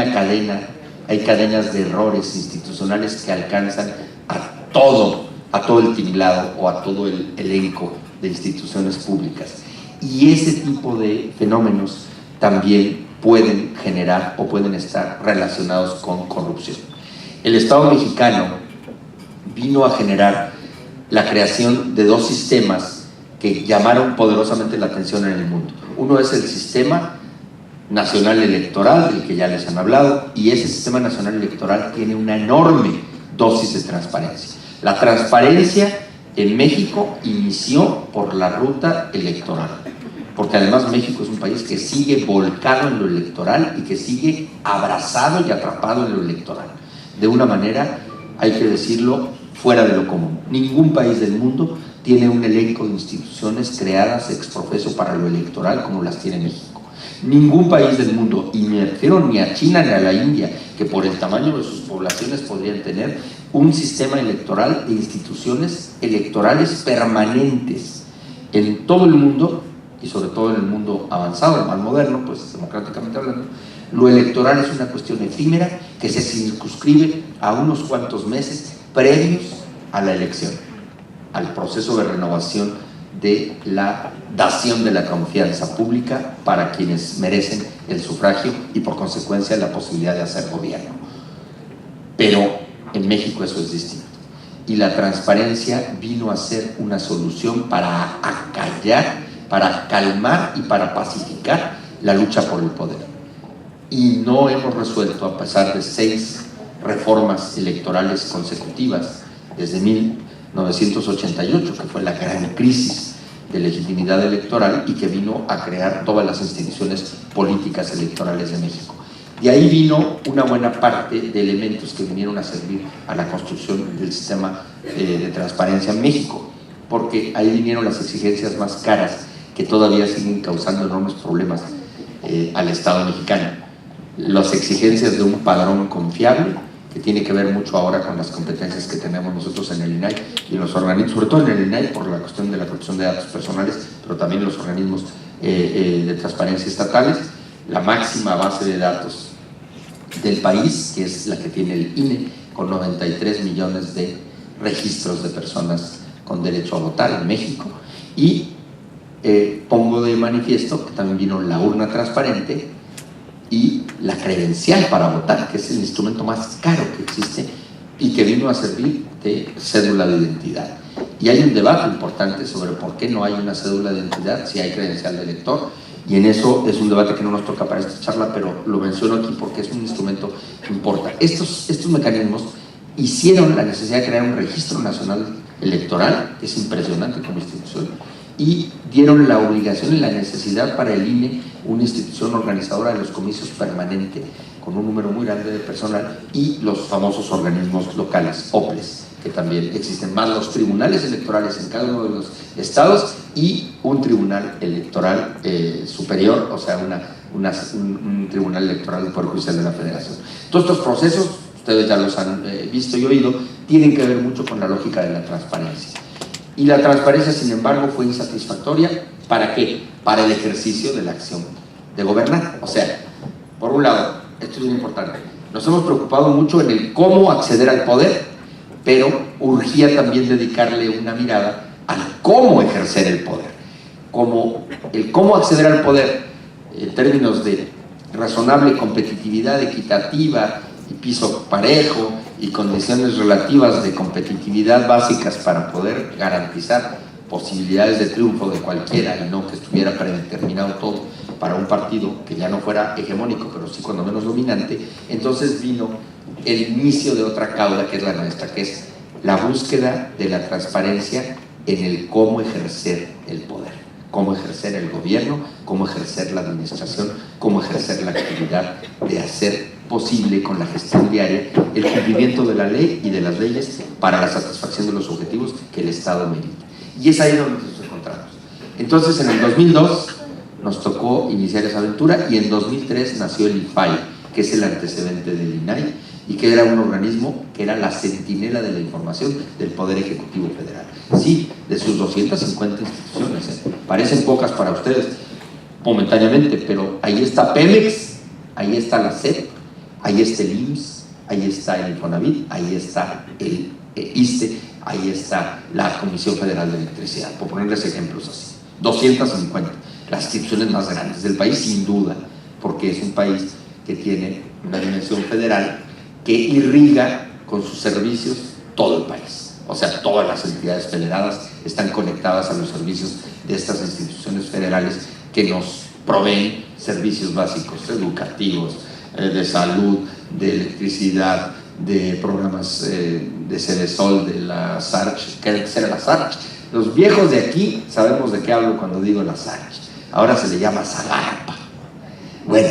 cadenas de errores institucionales que alcanzan a todo el tinglado o a todo el elenco de instituciones públicas. Y ese tipo de fenómenos también pueden generar o pueden estar relacionados con corrupción. El Estado mexicano vino a generar la creación de dos sistemas que llamaron poderosamente la atención en el mundo. Uno es el Sistema Nacional Electoral, del que ya les han hablado, y ese Sistema Nacional Electoral tiene una enorme dosis de transparencia. La transparencia en México inició por la ruta electoral, porque además México es un país que sigue volcado en lo electoral y que sigue abrazado y atrapado en lo electoral, de una manera, hay que decirlo, fuera de lo común. Ningún país del mundo tiene un elenco de instituciones creadas ex profeso para lo electoral como las tiene México. Ningún país del mundo, y me refiero ni a China ni a la India, que por el tamaño de sus poblaciones podrían tener un sistema electoral e instituciones electorales permanentes en todo el mundo, y sobre todo en el mundo avanzado, más moderno, pues democráticamente hablando. Lo electoral es una cuestión efímera que se circunscribe a unos cuantos meses previos a la elección, al proceso de renovación de la dación de la confianza pública para quienes merecen el sufragio y por consecuencia la posibilidad de hacer gobierno. Pero en México eso es distinto, y la transparencia vino a ser una solución para acallar, para calmar y para pacificar la lucha por el poder. Y no hemos resuelto, a pesar de 6 reformas electorales consecutivas desde 1988, que fue la gran crisis de legitimidad electoral y que vino a crear todas las instituciones políticas electorales de México. De ahí vino una buena parte de elementos que vinieron a servir a la construcción del sistema de transparencia en México, porque ahí vinieron las exigencias más caras que todavía siguen causando enormes problemas al Estado mexicano. Las exigencias de un padrón confiable, que tiene que ver mucho ahora con las competencias que tenemos nosotros en el INAI y en los organismos, sobre todo en el INAI por la cuestión de la protección de datos personales, pero también los organismos de transparencia estatales, la máxima base de datos del país, que es la que tiene el INE, con 93 millones de registros de personas con derecho a votar en México, y pongo de manifiesto que también vino la urna transparente y la credencial para votar, que es el instrumento más caro que existe y que vino a servir de cédula de identidad. Y hay un debate importante sobre por qué no hay una cédula de identidad si hay credencial de elector, y en eso es un debate que no nos toca para esta charla, pero lo menciono aquí porque es un instrumento que importa. Estos mecanismos hicieron la necesidad de crear un registro nacional electoral, que es impresionante como institución, y dieron la obligación y la necesidad para el INE, una institución organizadora de los comicios permanente, con un número muy grande de personal, y los famosos organismos locales, OPLES, que también existen, más los tribunales electorales en cada uno de los estados y un tribunal electoral superior, o sea, una un tribunal electoral del Poder Judicial de la Federación. Todos estos procesos, ustedes ya los han visto y oído, tienen que ver mucho con la lógica de la transparencia. Y la transparencia, sin embargo, fue insatisfactoria. ¿Para qué? Para el ejercicio de la acción de gobernar. O sea, por un lado, esto es muy importante, nos hemos preocupado mucho en el cómo acceder al poder, pero urgía también dedicarle una mirada al cómo ejercer el poder. El cómo acceder al poder en términos de razonable competitividad equitativa y piso parejo y condiciones relativas de competitividad básicas para poder garantizar posibilidades de triunfo de cualquiera y no que estuviera predeterminado todo para un partido que ya no fuera hegemónico, pero sí cuando menos dominante. Entonces vino el inicio de otra cauda que es la nuestra, que es la búsqueda de la transparencia en el cómo ejercer el poder, cómo ejercer el gobierno, cómo ejercer la administración, cómo ejercer la actividad de hacer posible con la gestión diaria el cumplimiento de la ley y de las leyes para la satisfacción de los objetivos que el Estado merita. Y es ahí donde nos encontramos. Entonces, en el 2002 nos tocó iniciar esa aventura y en 2003 nació el IFAI, que es el antecedente del INAI, y que era un organismo que era la centinela de la información del Poder Ejecutivo Federal. Sí, de sus 250 instituciones, parecen pocas para ustedes momentáneamente, pero ahí está Pemex, ahí está la SEP, ahí está el IMSS, ahí está el Infonavit, ahí está el ISSSTE, ahí está la Comisión Federal de Electricidad, por ponerles ejemplos así. 250, las instituciones más grandes del país, sin duda, porque es un país que tiene una dimensión federal que irriga con sus servicios todo el país. O sea, todas las entidades federadas están conectadas a los servicios de estas instituciones federales que nos proveen servicios básicos, educativos, de salud, de electricidad, de programas de Cedesol, de la SARCH, que era la SARCH. Los viejos de aquí sabemos de qué hablo cuando digo la SARCH. Ahora se le llama Zagarpa. Bueno,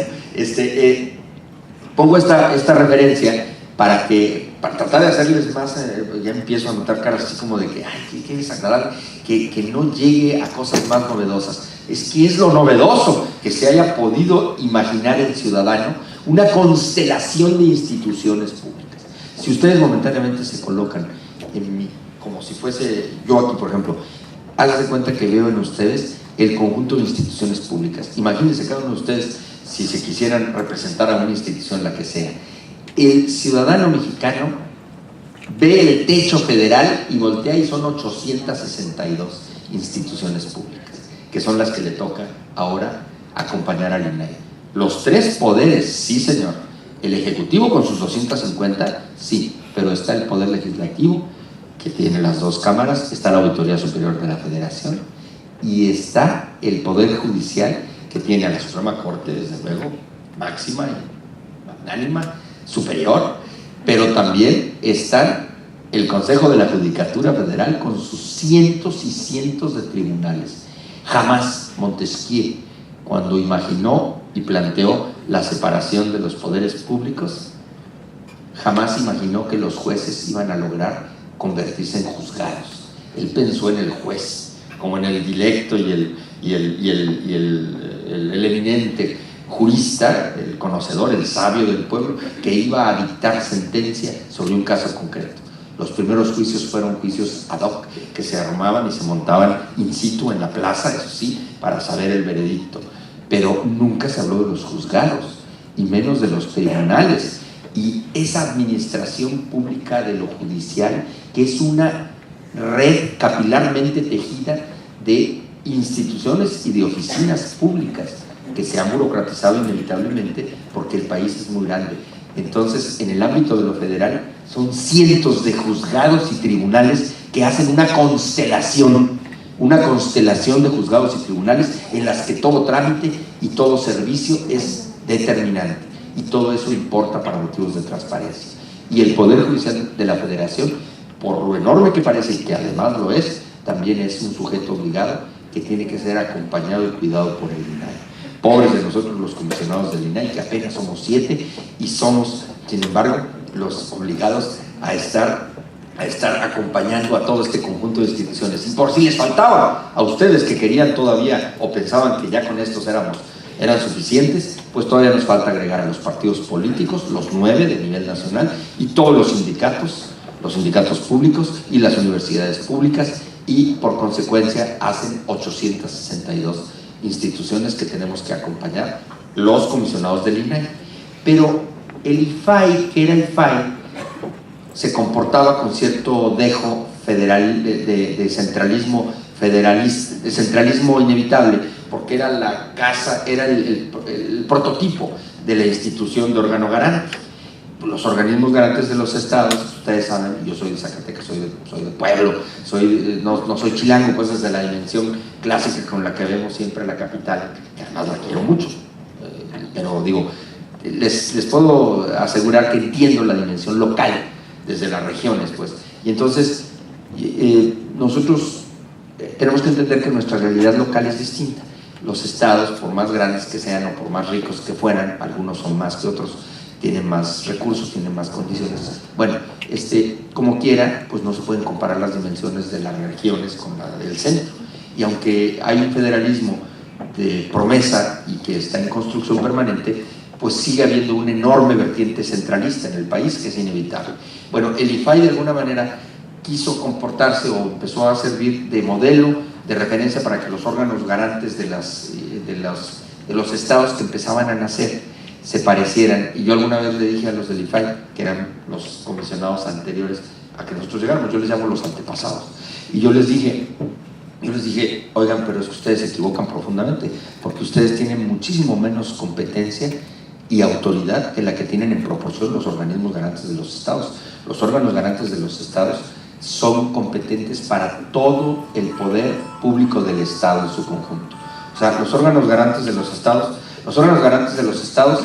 pongo esta referencia para tratar de hacerles más, ya empiezo a notar caras así como de que, ay, qué desagradable, que no llegue a cosas más novedosas. Es que es lo novedoso que se haya podido imaginar el ciudadano una constelación de instituciones públicas. Si ustedes momentáneamente se colocan en mí, como si fuese yo aquí, por ejemplo, háganse de cuenta que veo en ustedes el conjunto de instituciones públicas. Imagínense cada uno de ustedes si se quisieran representar a una institución, la que sea. El ciudadano mexicano ve el techo federal y voltea y son 862 instituciones públicas, que son las que le toca ahora acompañar al INAI. Los tres poderes, sí señor. El Ejecutivo con sus 250, sí, pero está el Poder Legislativo, que tiene las dos cámaras, está la Auditoría Superior de la Federación, y está el Poder Judicial, que tiene a la Suprema Corte, desde luego, máxima y magnánima, superior, pero también está el Consejo de la Judicatura Federal con sus cientos y cientos de tribunales. Jamás Montesquieu, cuando imaginó y planteó la separación de los poderes públicos, jamás imaginó que los jueces iban a lograr convertirse en juzgados. Él pensó en el juez, como en el dilecto y el eminente jurista, el conocedor, el sabio del pueblo, que iba a dictar sentencia sobre un caso concreto. Los primeros juicios fueron juicios ad hoc, que se armaban y se montaban in situ en la plaza, eso sí, para saber el veredicto. Pero nunca se habló de los juzgados, y menos de los tribunales. Y esa administración pública de lo judicial, que es una red capilarmente tejida de instituciones y de oficinas públicas, que se han burocratizado inevitablemente porque el país es muy grande. Entonces, en el ámbito de lo federal, son cientos de juzgados y tribunales que hacen una constelación de juzgados y tribunales en las que todo trámite y todo servicio es determinante. Y todo eso importa para motivos de transparencia. Y el Poder Judicial de la Federación, por lo enorme que parece y que además lo es, también es un sujeto obligado que tiene que ser acompañado y cuidado por el INAI. Pobres de nosotros los comisionados del INAI, que apenas somos 7 y somos, sin embargo, los obligados a estar acompañando a todo este conjunto de instituciones. Y por si les faltaba a ustedes que querían todavía o pensaban que ya con estos éramos ¿Eran suficientes? Pues todavía nos falta agregar a los partidos políticos, los 9 de nivel nacional, y todos los sindicatos públicos y las universidades públicas, y por consecuencia hacen 862 instituciones que tenemos que acompañar, los comisionados del INAI. Pero el IFAI, que era IFAI, se comportaba con cierto dejo federal, de centralismo federalista, de centralismo inevitable, porque era la casa, era el prototipo de la institución de órgano garante. Los organismos garantes de los estados, ustedes saben, yo soy de Zacatecas, soy de pueblo, no soy chilango, pues desde la dimensión clásica con la que vemos siempre la capital, que además la quiero mucho, pero digo, les puedo asegurar que entiendo la dimensión local desde las regiones, pues, y entonces nosotros tenemos que entender que nuestra realidad local es distinta. Los estados, por más grandes que sean o por más ricos que fueran, algunos son más que otros, tienen más recursos, tienen más condiciones. Bueno, como quiera, pues no se pueden comparar las dimensiones de las regiones con la del centro. Y aunque hay un federalismo de promesa y que está en construcción permanente, pues sigue habiendo una enorme vertiente centralista en el país que es inevitable. Bueno, el IFAI de alguna manera quiso comportarse o empezó a servir de modelo, de referencia para que los órganos garantes de los estados que empezaban a nacer se parecieran. Y yo alguna vez le dije a los del IFAI, que eran los comisionados anteriores a que nosotros llegáramos, yo les llamo los antepasados, y yo les dije, oigan, pero es que ustedes se equivocan profundamente, porque ustedes tienen muchísimo menos competencia y autoridad que la que tienen en proporción los organismos garantes de los estados. Los órganos garantes de los estados son competentes para todo el poder público del estado en su conjunto. O sea, los órganos garantes de los estados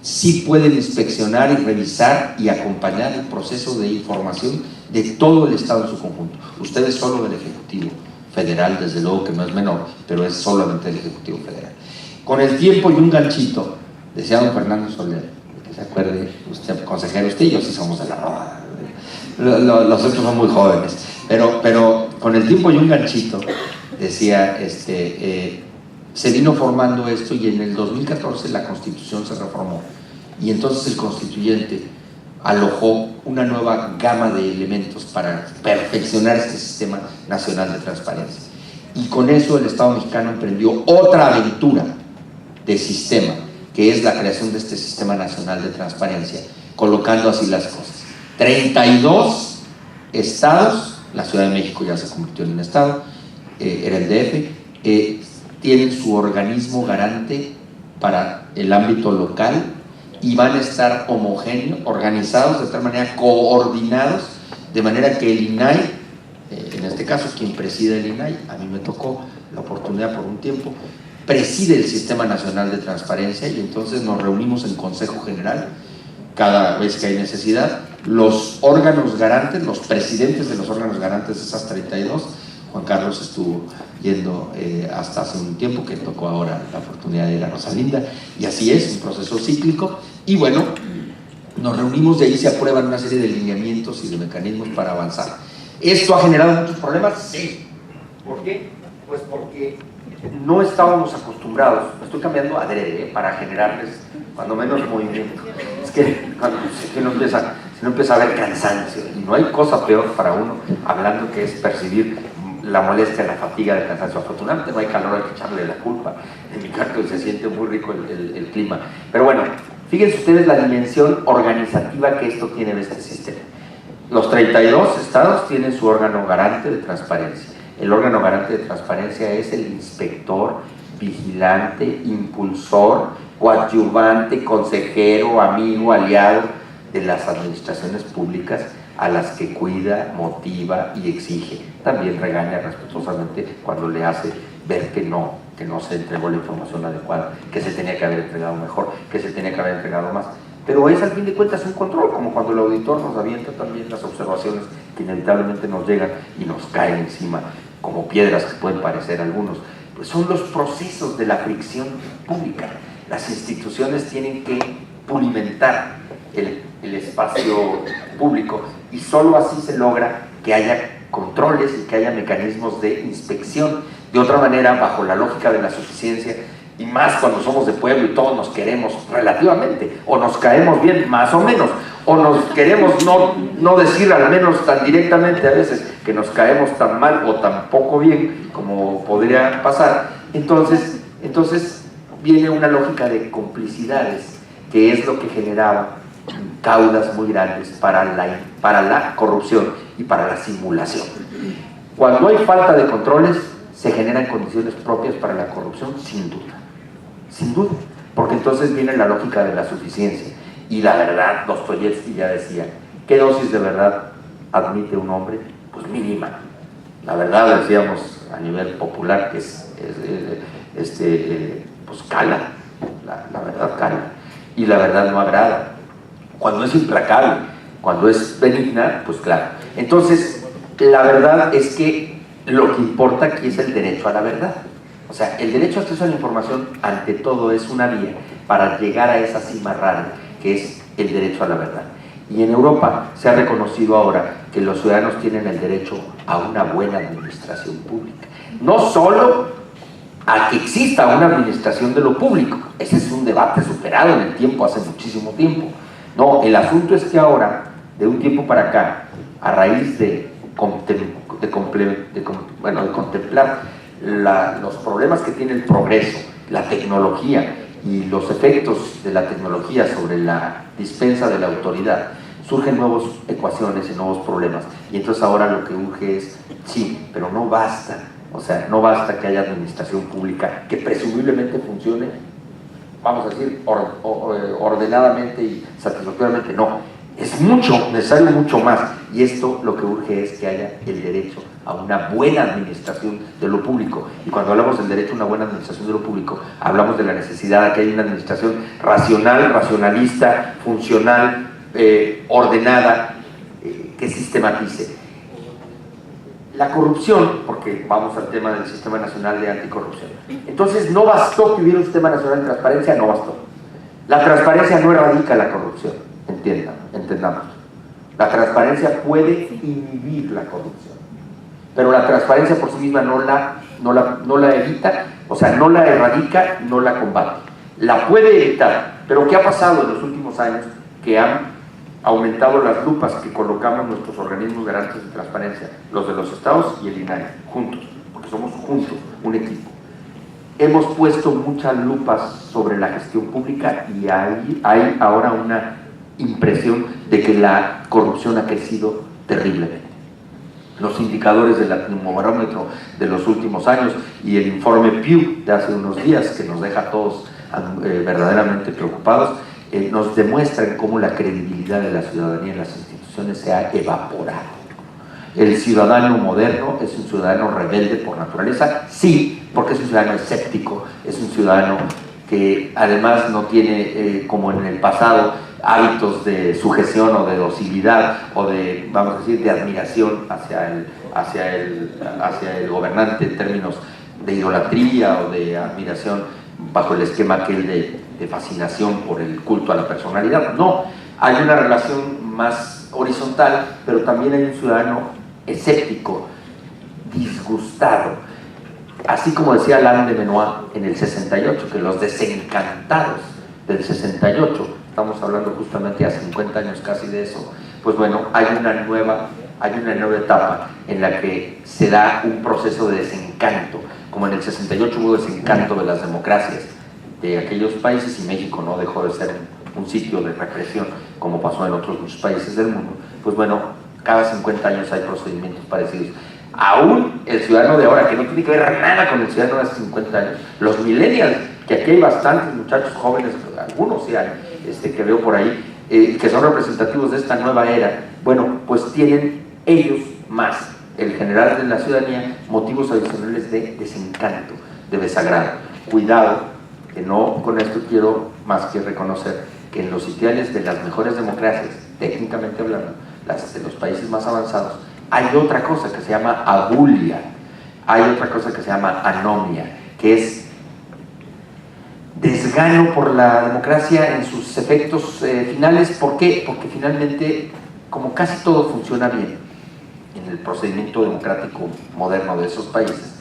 sí pueden inspeccionar y revisar y acompañar el proceso de información de todo el estado en su conjunto. Ustedes solo del Ejecutivo Federal, desde luego que no es menor, pero es solamente el Ejecutivo Federal. Con el tiempo y un ganchito, decía don Fernando Soler, que se acuerde, usted, consejero, usted y yo sí somos de la roda, los otros son muy jóvenes, pero con el tiempo y un ganchito, decía, se vino formando esto, y en el 2014 la Constitución se reformó, y entonces el constituyente alojó una nueva gama de elementos para perfeccionar este sistema nacional de transparencia, y con eso el Estado mexicano emprendió otra aventura de sistema, que es la creación de este sistema nacional de transparencia, colocando así las cosas. 32 estados, la Ciudad de México ya se convirtió en un estado, era el DF, tienen su organismo garante para el ámbito local, y van a estar homogéneos, organizados de tal manera, coordinados, de manera que el INAI, en este caso quien preside el INAI, a mí me tocó la oportunidad por un tiempo, preside el Sistema Nacional de Transparencia, y entonces nos reunimos en Consejo General cada vez que hay necesidad. Los órganos garantes, los presidentes de los órganos garantes de esas 32, Juan Carlos estuvo yendo hasta hace un tiempo, que tocó ahora la oportunidad de ir a Rosalinda, y así es, un proceso cíclico, y bueno, nos reunimos, de ahí se aprueban una serie de lineamientos y de mecanismos para avanzar. ¿Esto ha generado muchos problemas? Sí. ¿Por qué? Pues porque no estábamos acostumbrados, me estoy cambiando adrede, para generarles cuando menos movimiento. Es que cuando si no empieza a haber cansancio, y no hay cosa peor para uno hablando que es percibir la molestia, la fatiga del cansancio. Afortunadamente no hay calor, hay que echarle la culpa. En mi caso se siente muy rico el clima. Pero bueno, fíjense ustedes la dimensión organizativa que esto tiene de este sistema. Los 32 estados tienen su órgano garante de transparencia. El órgano garante de transparencia es el inspector, vigilante, impulsor, coadyuvante, consejero, amigo, aliado de las administraciones públicas a las que cuida, motiva y exige. También regaña respetuosamente cuando le hace ver que no se entregó la información adecuada, que se tenía que haber entregado mejor, que se tenía que haber entregado más. Pero es al fin de cuentas un control, como cuando el auditor nos avienta también las observaciones que inevitablemente nos llegan y nos caen encima como piedras que pueden parecer algunos. Pues son los procesos de la fricción pública. Las instituciones tienen que pulimentar el espacio público, y solo así se logra que haya controles y que haya mecanismos de inspección. De otra manera, bajo la lógica de la suficiencia, y más cuando somos de pueblo y todos nos queremos relativamente, o nos caemos bien más o menos, o nos queremos no decir al menos tan directamente a veces que nos caemos tan mal o tan poco bien como podría pasar, entonces viene una lógica de complicidades, que es lo que generaba caudas muy grandes para la corrupción y para la simulación. Cuando hay falta de controles, se generan condiciones propias para la corrupción, sin duda, porque entonces viene la lógica de la suficiencia. Y la verdad, Dostoyevsky ya decía, ¿qué dosis de verdad admite un hombre? Pues mínima. La verdad, decíamos a nivel popular, que pues cala, la verdad cala, y la verdad no agrada. Cuando es implacable, cuando es benigna, pues claro. Entonces, la verdad es que lo que importa aquí es el derecho a la verdad. O sea, el derecho a acceso a la información, ante todo, es una vía para llegar a esa cima rara, que es el derecho a la verdad. Y en Europa se ha reconocido ahora que los ciudadanos tienen el derecho a una buena administración pública. No solo a que exista una administración de lo público, ese es un debate superado en el tiempo, hace muchísimo tiempo. No, el asunto es que ahora, de un tiempo para acá, a raíz de contemplar los problemas que tiene el progreso, la tecnología y los efectos de la tecnología sobre la dispensa de la autoridad, surgen nuevas ecuaciones y nuevos problemas. Y entonces ahora lo que urge es, sí, pero no basta. O sea, no basta que haya administración pública que presumiblemente funcione, vamos a decir, ordenadamente y satisfactoriamente. No, es necesario mucho más. Y esto lo que urge es que haya el derecho a una buena administración de lo público. Y cuando hablamos del derecho a una buena administración de lo público, hablamos de la necesidad de que haya una administración racional, racionalista, funcional, ordenada, que sistematice. La corrupción, porque vamos al tema del Sistema Nacional de Anticorrupción. Entonces, no bastó que hubiera un Sistema Nacional de Transparencia, no bastó. La transparencia no erradica la corrupción, entendamos. La transparencia puede inhibir la corrupción, pero la transparencia por sí misma no la evita, o sea, no la erradica, no la combate. La puede evitar, pero ¿qué ha pasado en los últimos años? Que han aumentado las lupas que colocamos nuestros organismos garantes de transparencia, los de los estados y el INAI, juntos, porque somos juntos un equipo. Hemos puesto muchas lupas sobre la gestión pública y hay ahora una impresión de que la corrupción ha crecido terriblemente. Los indicadores del Latinobarómetro de los últimos años y el informe Pew de hace unos días, que nos deja a todos verdaderamente preocupados, nos demuestran cómo la credibilidad de la ciudadanía en las instituciones se ha evaporado. El ciudadano moderno es un ciudadano rebelde por naturaleza, sí, porque es un ciudadano escéptico, es un ciudadano que además no tiene, como en el pasado, hábitos de sujeción o de docilidad o de, vamos a decir, de admiración hacia el gobernante en términos de idolatría o de admiración bajo el esquema aquel de fascinación por el culto a la personalidad. No, hay una relación más horizontal, pero también hay un ciudadano escéptico, disgustado, así como decía Alain de Benoit en el 68, que los desencantados del 68, estamos hablando justamente a 50 años casi de eso, pues bueno, hay una nueva etapa en la que se da un proceso de desencanto, como en el 68 hubo desencanto de las democracias de aquellos países y México no dejó de ser un sitio de represión como pasó en otros muchos países del mundo. Pues bueno, cada 50 años hay procedimientos parecidos. Aún el ciudadano de ahora, que no tiene que ver nada con el ciudadano de hace 50 años, los millennials, que aquí hay bastantes muchachos jóvenes, algunos sí hay, que veo por ahí, que son representativos de esta nueva era, bueno, pues tienen ellos más, el general de la ciudadanía, motivos adicionales de desencanto, de desagrado. Cuidado, que no con esto quiero más que reconocer que en los sitiales de las mejores democracias, técnicamente hablando, las de los países más avanzados, hay otra cosa que se llama abulia, hay otra cosa que se llama anomia, que es desgano por la democracia en sus efectos finales. ¿Por qué? Porque finalmente, como casi todo funciona bien en el procedimiento democrático moderno de esos países,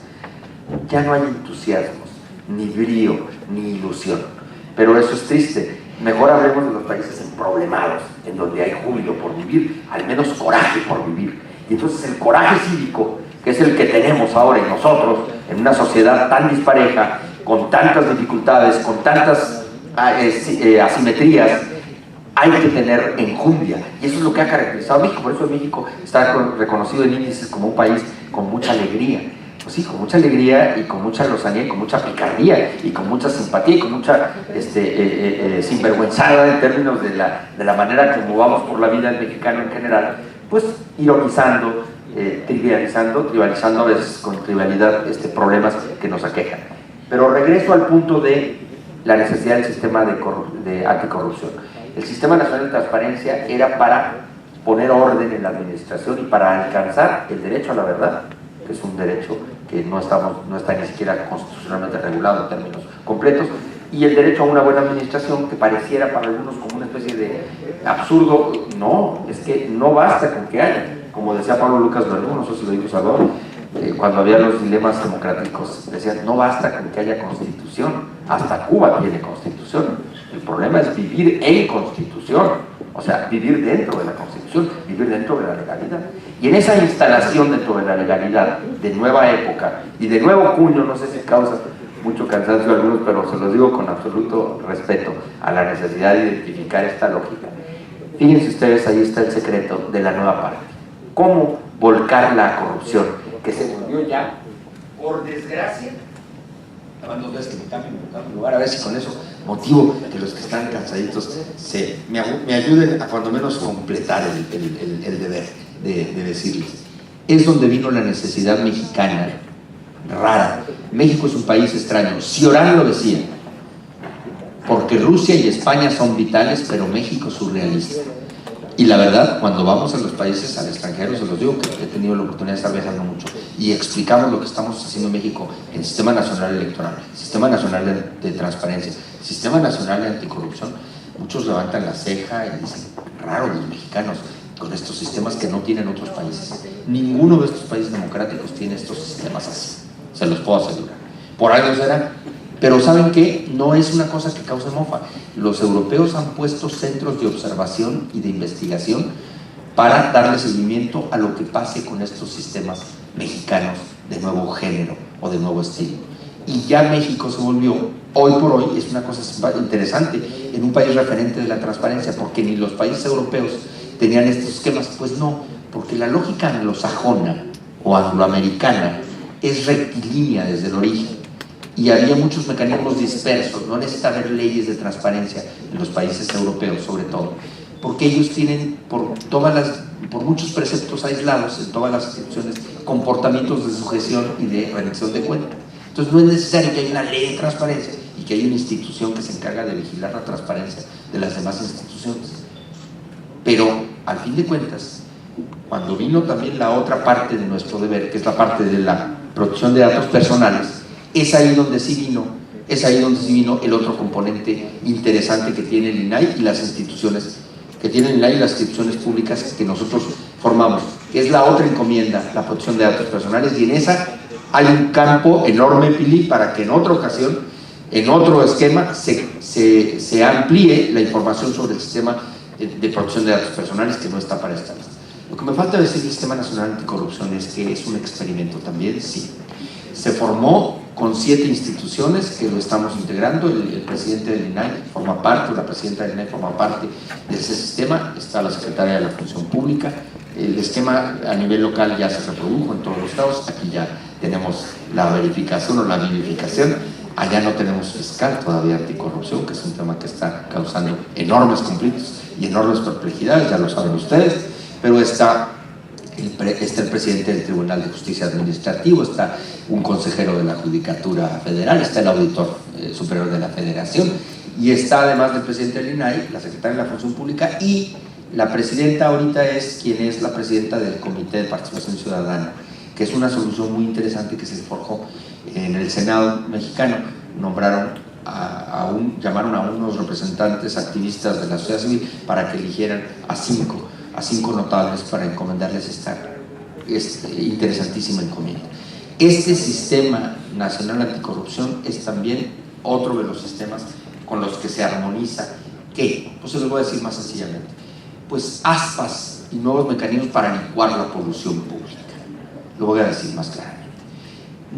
ya no hay entusiasmos, ni brío, ni ilusión. Pero eso es triste. Mejor hablemos de los países emproblemados, en donde hay júbilo por vivir, al menos coraje por vivir. Y entonces el coraje cívico, que es el que tenemos ahora en nosotros, en una sociedad tan dispareja, con tantas dificultades, con tantas asimetrías, hay que tener enjundia. Y eso es lo que ha caracterizado a México. Por eso México está reconocido en índices como un país con mucha alegría. Pues sí, con mucha alegría y con mucha lozanía y con mucha picardía y con mucha simpatía y con mucha sinvergüenzada en términos de la manera como vamos por la vida del mexicano en general, pues ironizando, tribalizando a veces con trivialidad problemas que nos aquejan. Pero regreso al punto de la necesidad del sistema de anticorrupción. El Sistema Nacional de Transparencia era para poner orden en la administración y para alcanzar el derecho a la verdad, que es un derecho que no está ni siquiera constitucionalmente regulado en términos completos, y el derecho a una buena administración, que pareciera para algunos como una especie de absurdo. No, es que no basta con que haya, como decía Pablo Lucas Verdú, no sé si lo dijo Salvador, cuando había los dilemas democráticos, decían, no basta con que haya constitución, hasta Cuba tiene constitución, el problema es vivir en constitución, o sea, vivir dentro de la constitución, vivir dentro de la legalidad. Y en esa instalación dentro de la legalidad, de nueva época y de nuevo cuño, no sé si causa mucho cansancio a algunos, pero se los digo con absoluto respeto a la necesidad de identificar esta lógica. Fíjense ustedes, ahí está el secreto de la nueva parte. ¿Cómo volcar la corrupción? Que se volvió ya, por desgracia, Dos veces que me cambien lugar, a ver si con eso motivo que los que están cansaditos me ayuden a cuando menos completar el deber de decirles. Es donde vino la necesidad mexicana rara. México es un país extraño. Cioran lo decía, porque Rusia y España son vitales, pero México es surrealista. Y la verdad, cuando vamos a los países, al extranjero, se los digo que he tenido la oportunidad de estar viajando mucho y explicamos lo que estamos haciendo en México en el Sistema Nacional Electoral, Sistema Nacional de Transparencia, Sistema Nacional de Anticorrupción. Muchos levantan la ceja y dicen, raro los mexicanos con estos sistemas que no tienen otros países. Ninguno de estos países democráticos tiene estos sistemas así, se los puedo asegurar. Por algo será. Pero ¿saben qué? No es una cosa que cause mofa. Los europeos han puesto centros de observación y de investigación para darle seguimiento a lo que pase con estos sistemas mexicanos de nuevo género o de nuevo estilo. Y ya México se volvió, hoy por hoy, es una cosa interesante, en un país referente de la transparencia, porque ni los países europeos tenían estos esquemas. Pues no, porque la lógica anglosajona o angloamericana es rectilínea desde el origen. Y había muchos mecanismos dispersos, no necesita haber leyes de transparencia en los países europeos, sobre todo, porque ellos tienen por muchos preceptos aislados en todas las instituciones comportamientos de sujeción y de rendición de cuentas. Entonces no es necesario que haya una ley de transparencia y que haya una institución que se encarga de vigilar la transparencia de las demás instituciones. Pero al fin de cuentas, cuando vino también la otra parte de nuestro deber, que es la parte de la protección de datos personales, es ahí donde sí vino el otro componente interesante que tiene el INAI y las instituciones públicas que nosotros formamos, que es la otra encomienda, la protección de datos personales, y en esa hay un campo enorme, Pili, para que en otra ocasión, en otro esquema, se amplíe la información sobre el sistema de protección de datos personales, que no está para esta lista. Lo que me falta decir del Sistema Nacional Anticorrupción es que es un experimento también, sí. Se formó con 7 instituciones que lo estamos integrando. El presidente del INAI forma parte, la presidenta del INAI forma parte de ese sistema. Está la secretaria de la Función Pública. El esquema a nivel local ya se reprodujo en todos los estados. Aquí ya tenemos la verificación o la vivificación. Allá no tenemos fiscal todavía anticorrupción, que es un tema que está causando enormes conflictos y enormes perplejidades, ya lo saben ustedes, pero está el presidente del Tribunal de Justicia Administrativo, está un consejero de la Judicatura Federal, está el auditor superior de la Federación, y está además del presidente del INAI, la secretaria de la Función Pública, y la presidenta ahorita es quien es la presidenta del Comité de Participación Ciudadana, que es una solución muy interesante que se forjó en el Senado mexicano. Llamaron a unos representantes activistas de la sociedad civil para que eligieran a cinco notables para encomendarles esta interesantísima encomienda. Este sistema nacional anticorrupción es también otro de los sistemas con los que se armoniza, ¿qué? Pues se lo voy a decir más sencillamente, pues aspas y nuevos mecanismos para licuar la colusión pública. Lo voy a decir más claramente.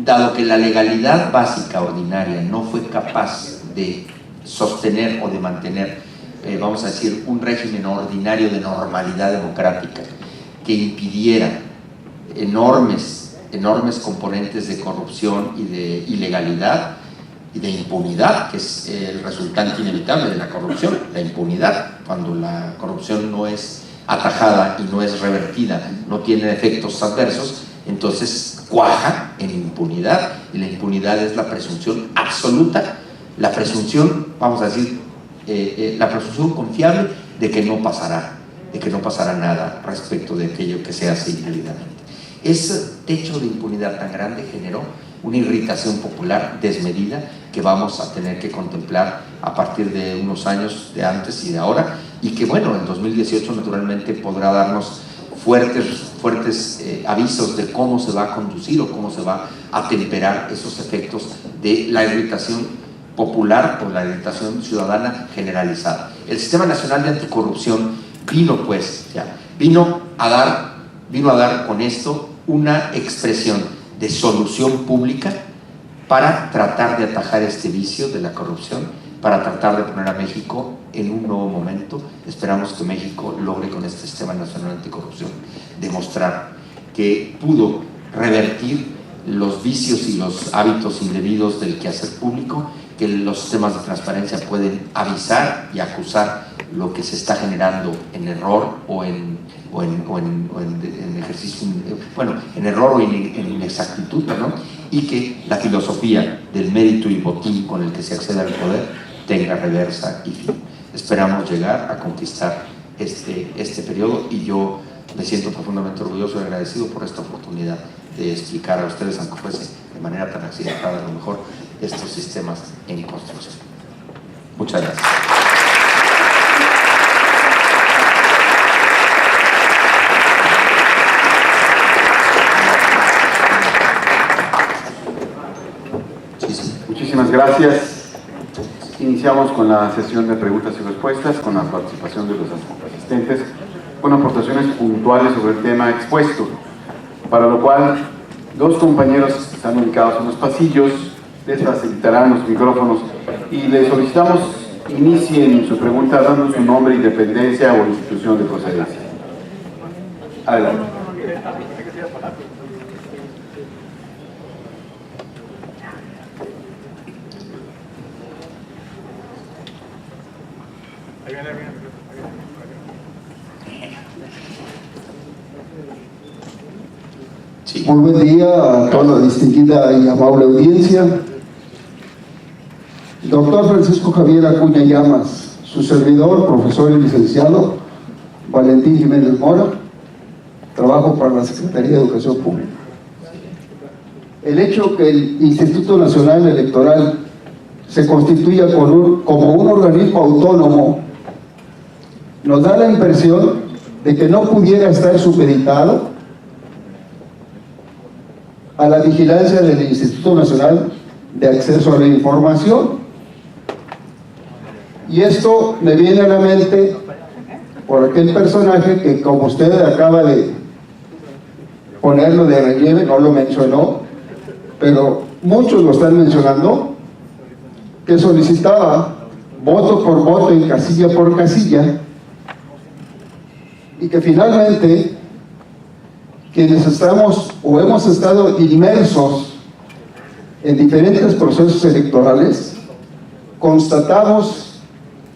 Dado que la legalidad básica ordinaria no fue capaz de sostener o de mantener, vamos a decir, un régimen ordinario de normalidad democrática que impidiera enormes componentes de corrupción y de ilegalidad y de impunidad, que es el resultante inevitable de la corrupción, la impunidad. Cuando la corrupción no es atajada y no es revertida, no tiene efectos adversos, entonces cuaja en impunidad, y la impunidad es la presunción absoluta, la presunción, vamos a decir, la presunción confiable de que no pasará nada respecto de aquello que se hace indebidamente. Ese techo de impunidad tan grande generó una irritación popular desmedida que vamos a tener que contemplar a partir de unos años de antes y de ahora, y que bueno, en 2018 naturalmente podrá darnos fuertes avisos de cómo se va a conducir o cómo se va a temperar esos efectos de la irritación popular o la irritación ciudadana generalizada. El Sistema Nacional de Anticorrupción vino a dar con esto una expresión de solución pública para tratar de atajar este vicio de la corrupción, para tratar de poner a México en un nuevo momento. Esperamos que México logre con este Sistema Nacional Anticorrupción demostrar que pudo revertir los vicios y los hábitos indebidos del quehacer público, que los sistemas de transparencia pueden avisar y acusar lo que se está generando en error o en ejercicio, bueno, en error o en inexactitud, ¿no? Y que la filosofía del mérito y botín con el que se accede al poder tenga reversa y fin. Esperamos llegar a conquistar este periodo, y yo me siento profundamente orgulloso y agradecido por esta oportunidad de explicar a ustedes, aunque fuese de manera tan accidentada a lo mejor, estos sistemas en construcción. Muchas gracias. Muchísimas gracias. Iniciamos con la sesión de preguntas y respuestas, con la participación de los asistentes, con aportaciones puntuales sobre el tema expuesto, para lo cual dos compañeros que están ubicados en los pasillos les facilitarán los micrófonos y les solicitamos inicien su pregunta dando su nombre, independencia o institución de procedencia. Adelante. Sí. Muy buen día a toda la distinguida y amable audiencia. Doctor Francisco Javier Acuña Llamas, su servidor, profesor y licenciado Valentín Jiménez Mora, trabajo para la Secretaría de Educación Pública. El hecho que el Instituto Nacional Electoral se constituya como un organismo autónomo nos da la impresión de que no pudiera estar supeditado a la vigilancia del Instituto Nacional de Acceso a la Información. Y esto me viene a la mente por aquel personaje que, como usted acaba de ponerlo de relieve, no lo mencionó, pero muchos lo están mencionando, que solicitaba voto por voto y casilla por casilla, y que finalmente quienes estamos o hemos estado inmersos en diferentes procesos electorales, constatamos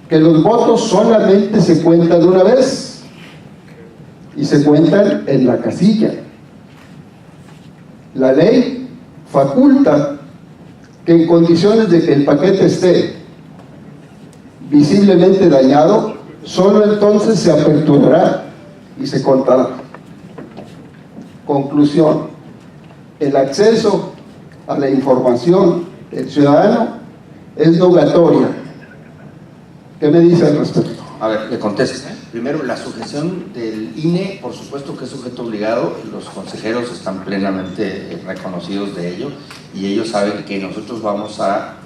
que los votos solamente se cuentan una vez y se cuentan en la casilla. La ley faculta que en condiciones de que el paquete esté visiblemente dañado, solo entonces se aperturará y se contará. Conclusión: el acceso a la información del ciudadano es nugatoria. ¿Qué me dice al respecto? A ver, le contesto. Primero, la sujeción del INE, por supuesto que es sujeto obligado, los consejeros están plenamente reconocidos de ello y ellos saben que nosotros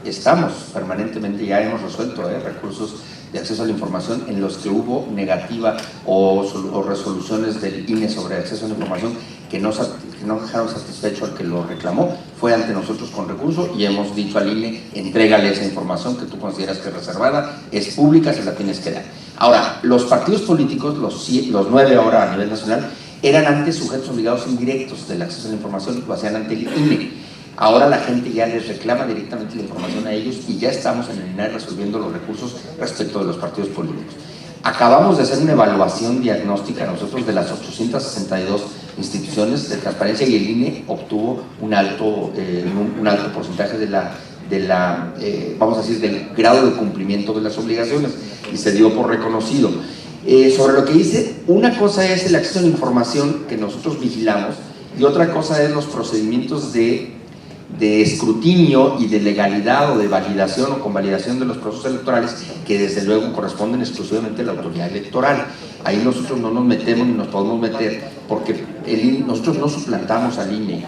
estamos permanentemente, ya hemos resuelto recursos de acceso a la información en los que hubo negativa o resoluciones del INE sobre acceso a la información que no dejaron satisfecho al que lo reclamó, fue ante nosotros con recurso y hemos dicho al INE, entrégale esa información que tú consideras que es reservada, es pública, se la tienes que dar. Ahora, los partidos políticos, los 9 ahora a nivel nacional, eran antes sujetos obligados indirectos del acceso a la información, lo hacían ante el INE. Ahora la gente ya les reclama directamente la información a ellos y ya estamos en el INAI resolviendo los recursos respecto de los partidos políticos. Acabamos de hacer una evaluación diagnóstica nosotros de las 862 instituciones de transparencia y el INE obtuvo un alto porcentaje vamos a decir, del grado de cumplimiento de las obligaciones y se dio por reconocido. Sobre lo que dice, una cosa es el acceso a la información que nosotros vigilamos y otra cosa es los procedimientos de escrutinio y de legalidad o de validación o convalidación de los procesos electorales que desde luego corresponden exclusivamente a la autoridad electoral. Ahí nosotros no nos metemos ni nos podemos meter porque nosotros no suplantamos al INE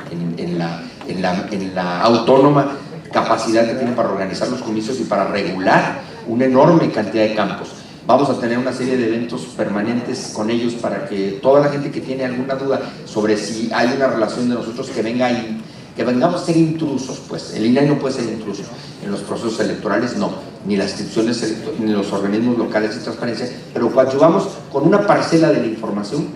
en la autónoma capacidad que tiene para organizar los comicios y para regular una enorme cantidad de campos. Vamos a tener una serie de eventos permanentes con ellos para que toda la gente que tiene alguna duda sobre si hay una relación de nosotros que vengamos a ser intrusos, pues el INAI no puede ser intruso en los procesos electorales, no, ni las instituciones, ni los organismos locales de transparencia, pero coadyuvamos con una parcela de la información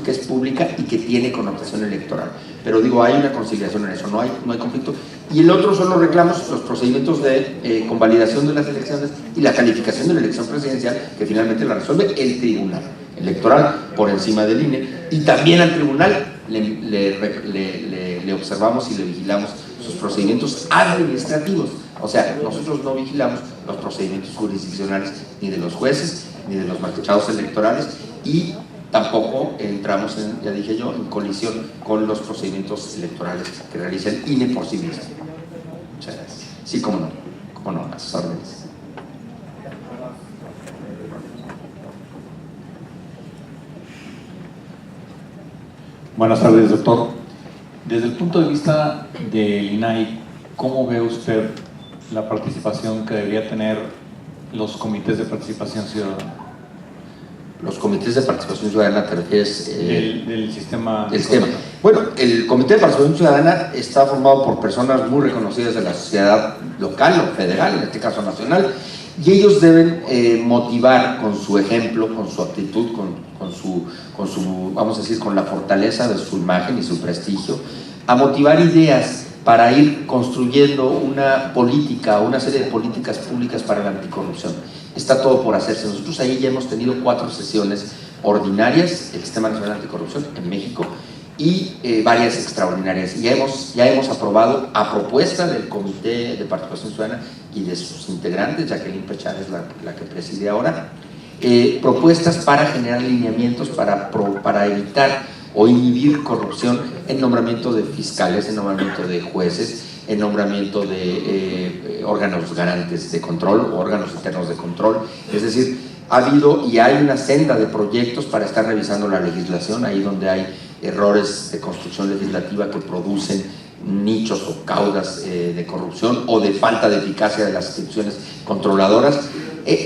que es pública y que tiene connotación electoral. Pero digo, hay una conciliación en eso, no hay conflicto. Y el otro son los reclamos, los procedimientos de convalidación de las elecciones y la calificación de la elección presidencial, que finalmente la resuelve el Tribunal Electoral por encima del INE, y también al Tribunal le observamos y le vigilamos sus procedimientos administrativos. O sea, nosotros no vigilamos los procedimientos jurisdiccionales ni de los jueces, ni de los magistrados electorales, y tampoco entramos, ya dije yo, en colisión con los procedimientos electorales que realiza el INE por sí mismo. Muchas gracias. Sí, cómo no, a sus órdenes. Buenas tardes, doctor. Desde el punto de vista del INAI, ¿cómo ve usted la participación que debería tener los comités de participación ciudadana? Los comités de participación ciudadana, ¿te refieres? Del sistema. Del sistema. Bueno, el comité de participación ciudadana está formado por personas muy reconocidas de la sociedad local o federal, en este caso nacional, y ellos deben motivar con su ejemplo, con su actitud, con su, vamos a decir, con la fortaleza de su imagen y su prestigio, a motivar ideas para ir construyendo una política o una serie de políticas públicas para la anticorrupción. Está todo por hacerse. Nosotros ahí ya hemos tenido 4 sesiones ordinarias del Sistema Nacional Anticorrupción en México y varias extraordinarias. Ya hemos aprobado, a propuesta del Comité de Participación Ciudadana y de sus integrantes, Jacqueline Pechar es la que preside ahora, propuestas para generar lineamientos para evitar o inhibir corrupción en nombramiento de fiscales, en nombramiento de jueces, en nombramiento de órganos garantes de control o órganos internos de control. Es decir, ha habido y hay una senda de proyectos para estar revisando la legislación, ahí donde hay errores de construcción legislativa que producen nichos o caudas de corrupción o de falta de eficacia de las instituciones controladoras.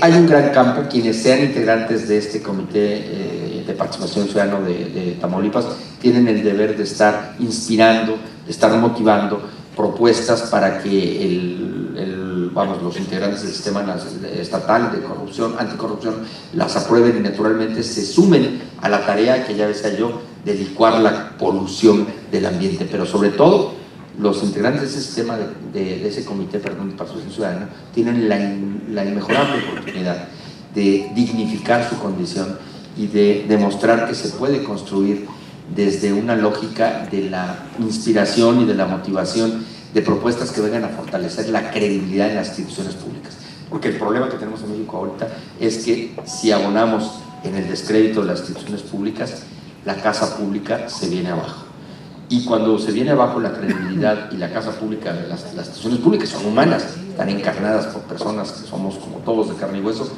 Hay un gran campo. Quienes sean integrantes de este comité de participación ciudadana de Tamaulipas tienen el deber de estar inspirando, de estar motivando propuestas para que los integrantes del sistema estatal de corrupción, anticorrupción, las aprueben y naturalmente se sumen a la tarea que ya decía yo de licuar la polución del ambiente, pero sobre todo los integrantes de ese sistema, de ese comité de participación ciudadana, tienen la inmejorable oportunidad de dignificar su condición y de demostrar que se puede construir desde una lógica de la inspiración y de la motivación de propuestas que vengan a fortalecer la credibilidad en las instituciones públicas. Porque el problema que tenemos en México ahorita es que si abonamos en el descrédito de las instituciones públicas, la casa pública se viene abajo. Y cuando se viene abajo la credibilidad seguridad y la casa pública, las instituciones públicas son humanas, están encarnadas por personas que somos como todos de carne y hueso,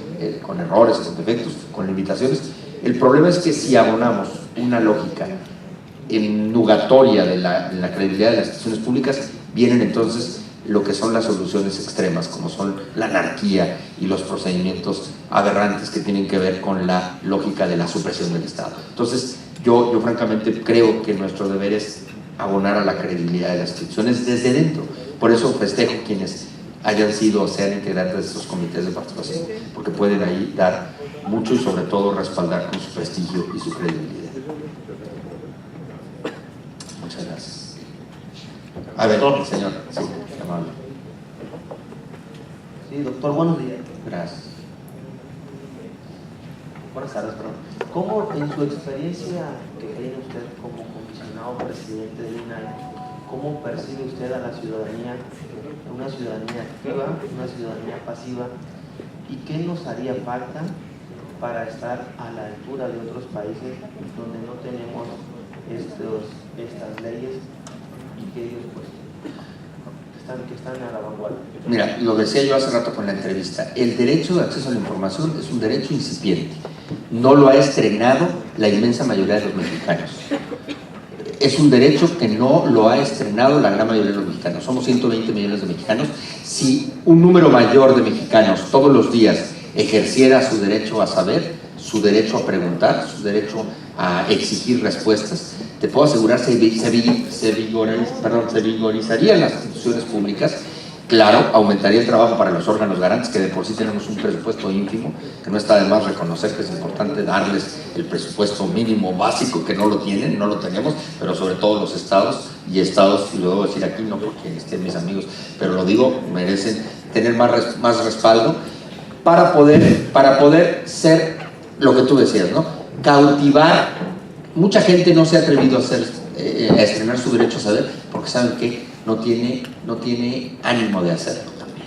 con errores, con defectos, con limitaciones. El problema es que si abonamos una lógica nugatoria de la credibilidad de las instituciones públicas, vienen entonces lo que son las soluciones extremas, como son la anarquía y los procedimientos aberrantes que tienen que ver con la lógica de la supresión del Estado. Entonces, yo francamente creo que nuestro deber es abonar a la credibilidad de las instituciones desde dentro. Por eso festejo quienes hayan sido o sean integrantes de estos comités de participación, porque pueden ahí dar mucho y sobre todo respaldar con su prestigio y su credibilidad. Muchas gracias. A ver, el señor, sí, amable. Sí, doctor, buenos días. Gracias. Buenas tardes, perdón. ¿Cómo, en su experiencia que tiene usted como comisionado presidente del INAI, cómo percibe usted a la ciudadanía, una ciudadanía activa, una ciudadanía pasiva, y qué nos haría falta para estar a la altura de otros países donde no tenemos estas leyes y que ellos pues que están a la vanguardia? Mira, lo decía yo hace rato con la entrevista, el derecho de acceso a la información es un derecho incipiente, no lo ha estrenado la inmensa mayoría de los mexicanos. Es un derecho que no lo ha estrenado la gran mayoría de los mexicanos. Somos 120 millones de mexicanos. Si un número mayor de mexicanos todos los días ejerciera su derecho a saber, su derecho a preguntar, su derecho a exigir respuestas, te puedo asegurar se vigorizarían las instituciones públicas. Claro, aumentaría el trabajo para los órganos garantes, que de por sí tenemos un presupuesto ínfimo, que no está de más reconocer que es importante darles el presupuesto mínimo básico, que no lo tienen, no lo tenemos, pero sobre todo los estados, y lo debo decir aquí, no porque estén mis amigos, pero lo digo, merecen tener más respaldo para poder ser lo que tú decías, ¿no? Cautivar. Mucha gente no se ha atrevido a estrenar su derecho a saber, porque saben que no tiene ánimo de hacerlo también.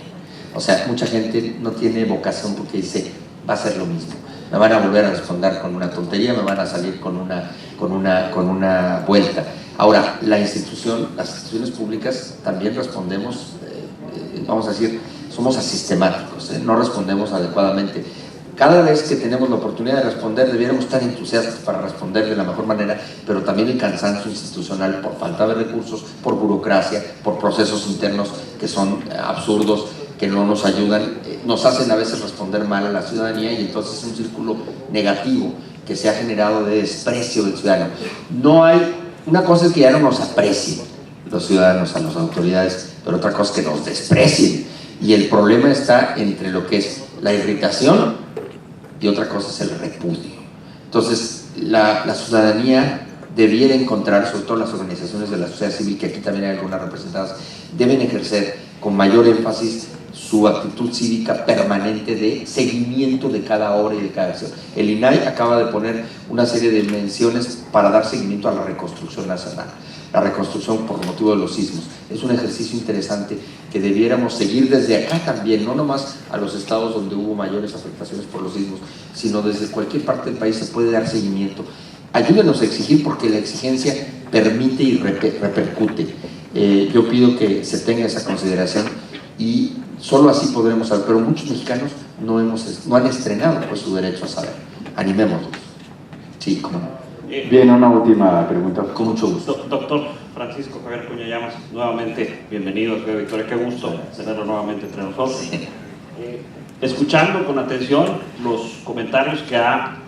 O sea, mucha gente no tiene vocación porque dice, va a ser lo mismo. Me van a volver a responder con una tontería, me van a salir con una vuelta. Ahora, las instituciones públicas también respondemos, vamos a decir, somos asistemáticos, no respondemos adecuadamente. Cada vez que tenemos la oportunidad de responder, debiéramos estar entusiastas para responder de la mejor manera, pero también el cansancio institucional por falta de recursos, por burocracia, por procesos internos que son absurdos, que no nos ayudan, nos hacen a veces responder mal a la ciudadanía, y entonces es un círculo negativo que se ha generado de desprecio del ciudadano. Una cosa es que ya no nos aprecien los ciudadanos a las autoridades, pero otra cosa es que nos desprecien, y el problema está entre lo que es la irritación y otra cosa es el repudio. Entonces, la ciudadanía debiera encontrar, sobre todo las organizaciones de la sociedad civil, que aquí también hay algunas representadas, deben ejercer con mayor énfasis su actitud cívica permanente de seguimiento de cada obra y de cada acción. El INAI acaba de poner una serie de menciones para dar seguimiento a la reconstrucción nacional, la reconstrucción por motivo de los sismos. Es un ejercicio interesante que debiéramos seguir desde acá también, no nomás a los estados donde hubo mayores afectaciones por los sismos, sino desde cualquier parte del país se puede dar seguimiento. Ayúdenos a exigir, porque la exigencia permite y repercute. Yo pido que se tenga esa consideración y solo así podremos saber, pero muchos mexicanos no han estrenado pues su derecho a saber. Animémonos. Sí, cómo no. Bien, una última pregunta. Con mucho gusto. Doctor Francisco Javier Acuña Llamas, nuevamente bienvenido, Victoria, qué gusto tenerlo nuevamente entre nosotros. Escuchando con atención los comentarios que ha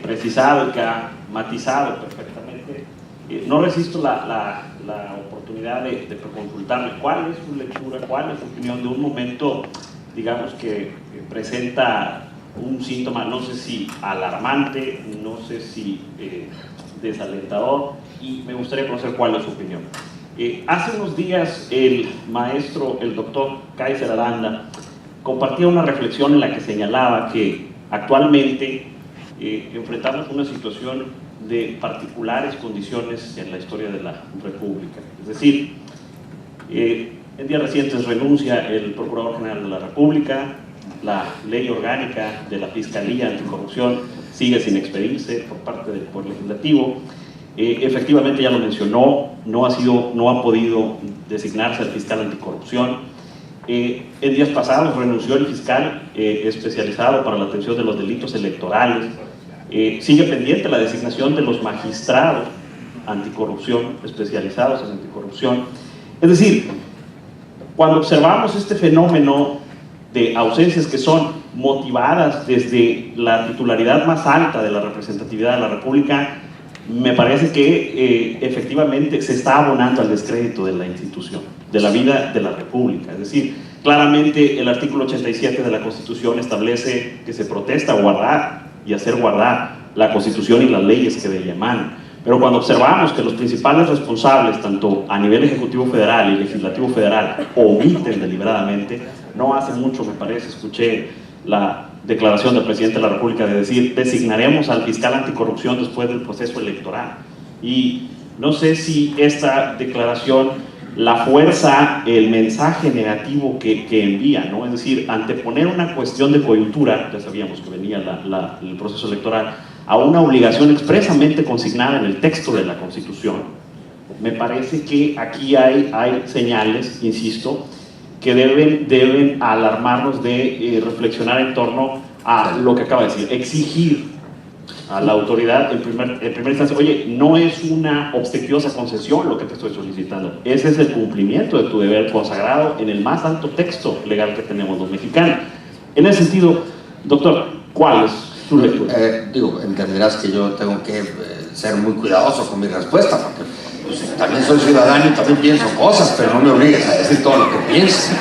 precisado y que ha matizado perfectamente, no resisto la oportunidad de consultarle cuál es su lectura, cuál es su opinión de un momento, digamos, que presenta un síntoma, no sé si alarmante, no sé si desalentador, y me gustaría conocer cuál es su opinión. Hace unos días el doctor Kaiser Aranda compartía una reflexión en la que señalaba que actualmente enfrentamos una situación de particulares condiciones en la historia de la República. Es decir, en días recientes renuncia el Procurador General de la República, la ley orgánica de la Fiscalía Anticorrupción sigue sin expedirse por parte del Poder Legislativo, Efectivamente, ya lo mencionó, no ha podido designarse al fiscal anticorrupción. En días pasados renunció el fiscal especializado para la atención de los delitos electorales. Sigue pendiente la designación de los magistrados anticorrupción, especializados en anticorrupción. Es decir, cuando observamos este fenómeno de ausencias que son motivadas desde la titularidad más alta de la representatividad de la República, me parece que efectivamente se está abonando al descrédito de la institución, de la vida de la República. Es decir, claramente el artículo 87 de la Constitución establece que se protesta guardar y hacer guardar la Constitución y las leyes que de ella emanan. Pero cuando observamos que los principales responsables, tanto a nivel Ejecutivo Federal y Legislativo Federal, omiten deliberadamente, no hace mucho, me parece, escuché la declaración del presidente de la República de decir: designaremos al fiscal anticorrupción después del proceso electoral. Y no sé si esta declaración la fuerza, el mensaje negativo que envía, ¿no? Es decir, anteponer una cuestión de coyuntura, ya sabíamos que venía el proceso electoral, a una obligación expresamente consignada en el texto de la Constitución. Me parece que aquí hay señales, insisto, que deben alarmarnos de reflexionar en torno a lo que acaba de decir, exigir a la autoridad en primera instancia: oye, no es una obsequiosa concesión lo que te estoy solicitando, ese es el cumplimiento de tu deber consagrado en el más alto texto legal que tenemos los mexicanos. En ese sentido, doctor, ¿cuál es su lectura? Entenderás que yo tengo que ser muy cuidadoso con mi respuesta, porque pues, también soy ciudadano y también pienso cosas, pero no me obligues a decir todo lo que pienso.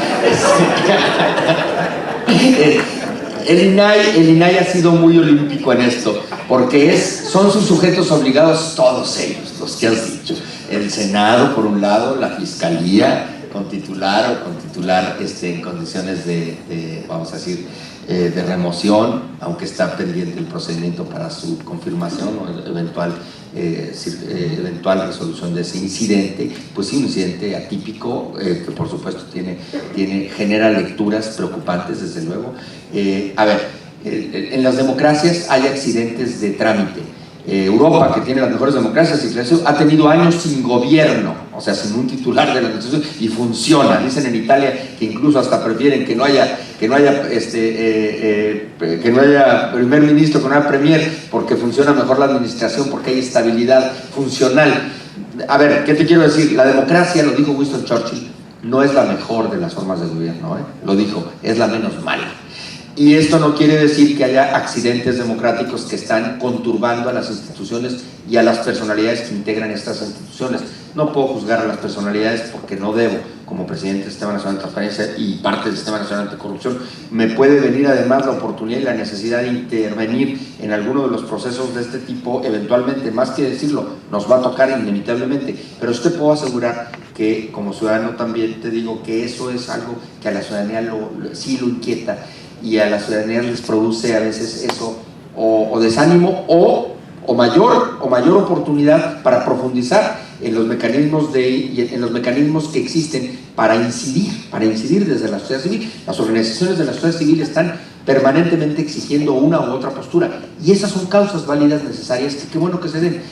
El INAI ha sido muy olímpico en esto, porque son sus sujetos obligados todos ellos, los que has dicho. El Senado, por un lado, la Fiscalía, con titular en condiciones de vamos a decir, de remoción, aunque está pendiente el procedimiento para su confirmación o eventual resolución de ese incidente. Pues sí, un incidente atípico que por supuesto genera lecturas preocupantes, desde luego. En las democracias hay accidentes de trámite. Europa, que tiene las mejores democracias, ha tenido años sin gobierno, o sea, sin un titular de la administración, y funciona. Dicen en Italia que incluso hasta prefieren que no haya primer ministro, que no haya premier, porque funciona mejor la administración, porque hay estabilidad funcional. ¿Qué te quiero decir? La democracia, lo dijo Winston Churchill, no es la mejor de las formas de gobierno, lo dijo, es la menos mala. Y esto no quiere decir que haya accidentes democráticos que están conturbando a las instituciones y a las personalidades que integran estas instituciones. No puedo juzgar a las personalidades porque no debo, como presidente del Sistema Nacional de Transparencia y parte del Sistema Nacional Anticorrupción. Me puede venir además la oportunidad y la necesidad de intervenir en alguno de los procesos de este tipo, eventualmente, más que decirlo, nos va a tocar inevitablemente. Pero sí te puedo asegurar que como ciudadano también te digo que eso es algo que a la ciudadanía sí lo inquieta, y a la ciudadanía les produce a veces eso, o desánimo o mayor oportunidad para profundizar en los mecanismos que existen para incidir desde la sociedad civil. Las organizaciones de la sociedad civil están permanentemente exigiendo una u otra postura, y esas son causas válidas, necesarias, que qué bueno que se den.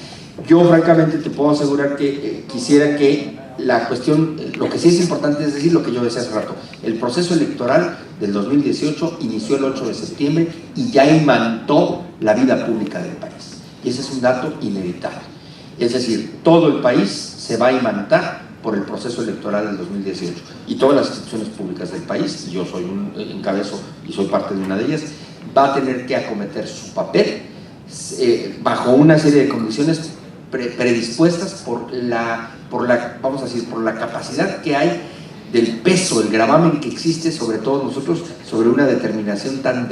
Yo francamente te puedo asegurar que quisiera que la cuestión, lo que sí es importante es decir lo que yo decía hace rato: el proceso electoral del 2018 inició el 8 de septiembre y ya imantó la vida pública del país, y ese es un dato inevitable. Es decir, todo el país se va a imantar por el proceso electoral del 2018, y todas las instituciones públicas del país, y yo soy encabezo y soy parte de una de ellas, va a tener que acometer su papel bajo una serie de condiciones predispuestas por la capacidad que hay del peso, el gravamen que existe sobre todos nosotros, sobre una determinación tan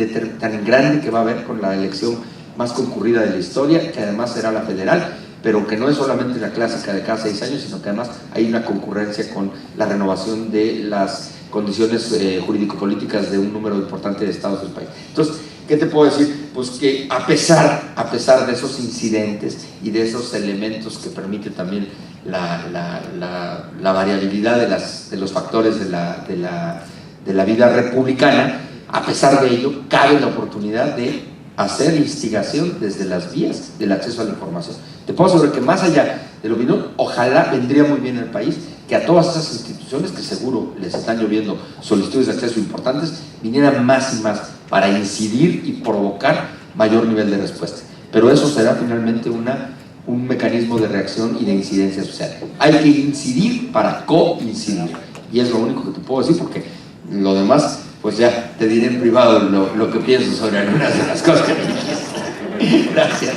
grande que va a haber con la elección más concurrida de la historia, que además será la federal, pero que no es solamente la clásica de cada 6 años, sino que además hay una concurrencia con la renovación de las condiciones jurídico-políticas de un número importante de estados del país. Entonces, ¿qué te puedo decir? Pues que a pesar de esos incidentes y de esos elementos que permite también la variabilidad de los factores de la vida republicana, a pesar de ello, cabe la oportunidad de hacer instigación desde las vías del acceso a la información. Te puedo asegurar que más allá de lo que ojalá vendría muy bien al país que a todas esas instituciones que seguro les están lloviendo solicitudes de acceso importantes, vinieran más y más para incidir y provocar mayor nivel de respuesta. Pero eso será finalmente un mecanismo de reacción y de incidencia social. Hay que incidir para coincidir. Y es lo único que te puedo decir, porque lo demás, pues ya te diré en privado lo que pienso sobre algunas de las cosas que me dijiste. Gracias.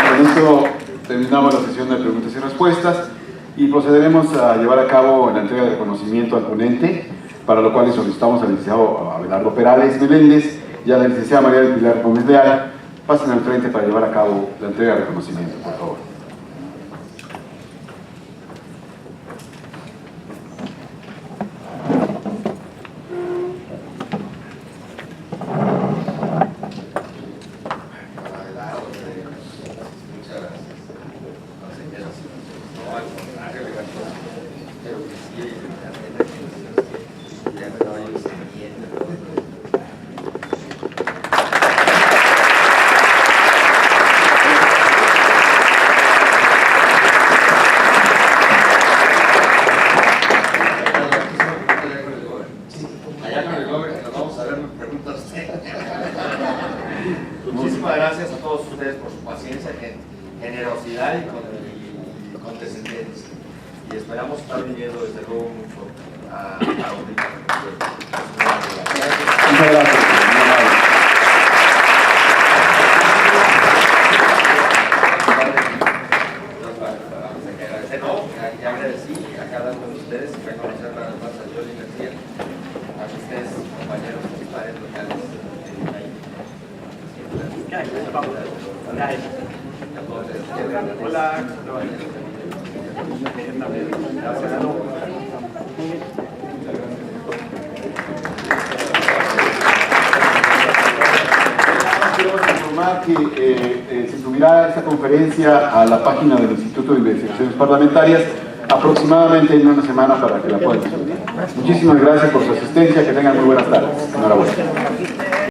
Con esto terminamos la sesión de preguntas y respuestas y procederemos a llevar a cabo la entrega de reconocimiento al ponente, para lo cual solicitamos al licenciado Abelardo Perales Meléndez y a la licenciada María del Pilar Gómez Leal. Pasen al frente para llevar a cabo la entrega de reconocimiento, por favor. Muchísimas gracias a todos ustedes por su paciencia, generosidad y condescendencia. Y esperamos estar viniendo desde luego mucho a ahorita. Muchas gracias. Y agradecí a cada uno de ustedes y reconocer nada más a Yoli García, a ustedes, compañeros municipales locales. Hola. Quiero informar que se subirá esta conferencia a la página del Instituto de Investigaciones Parlamentarias aproximadamente en una semana para que la puedan disfrutar. Muchísimas gracias por su asistencia, que tengan muy buenas tardes. Enhorabuena.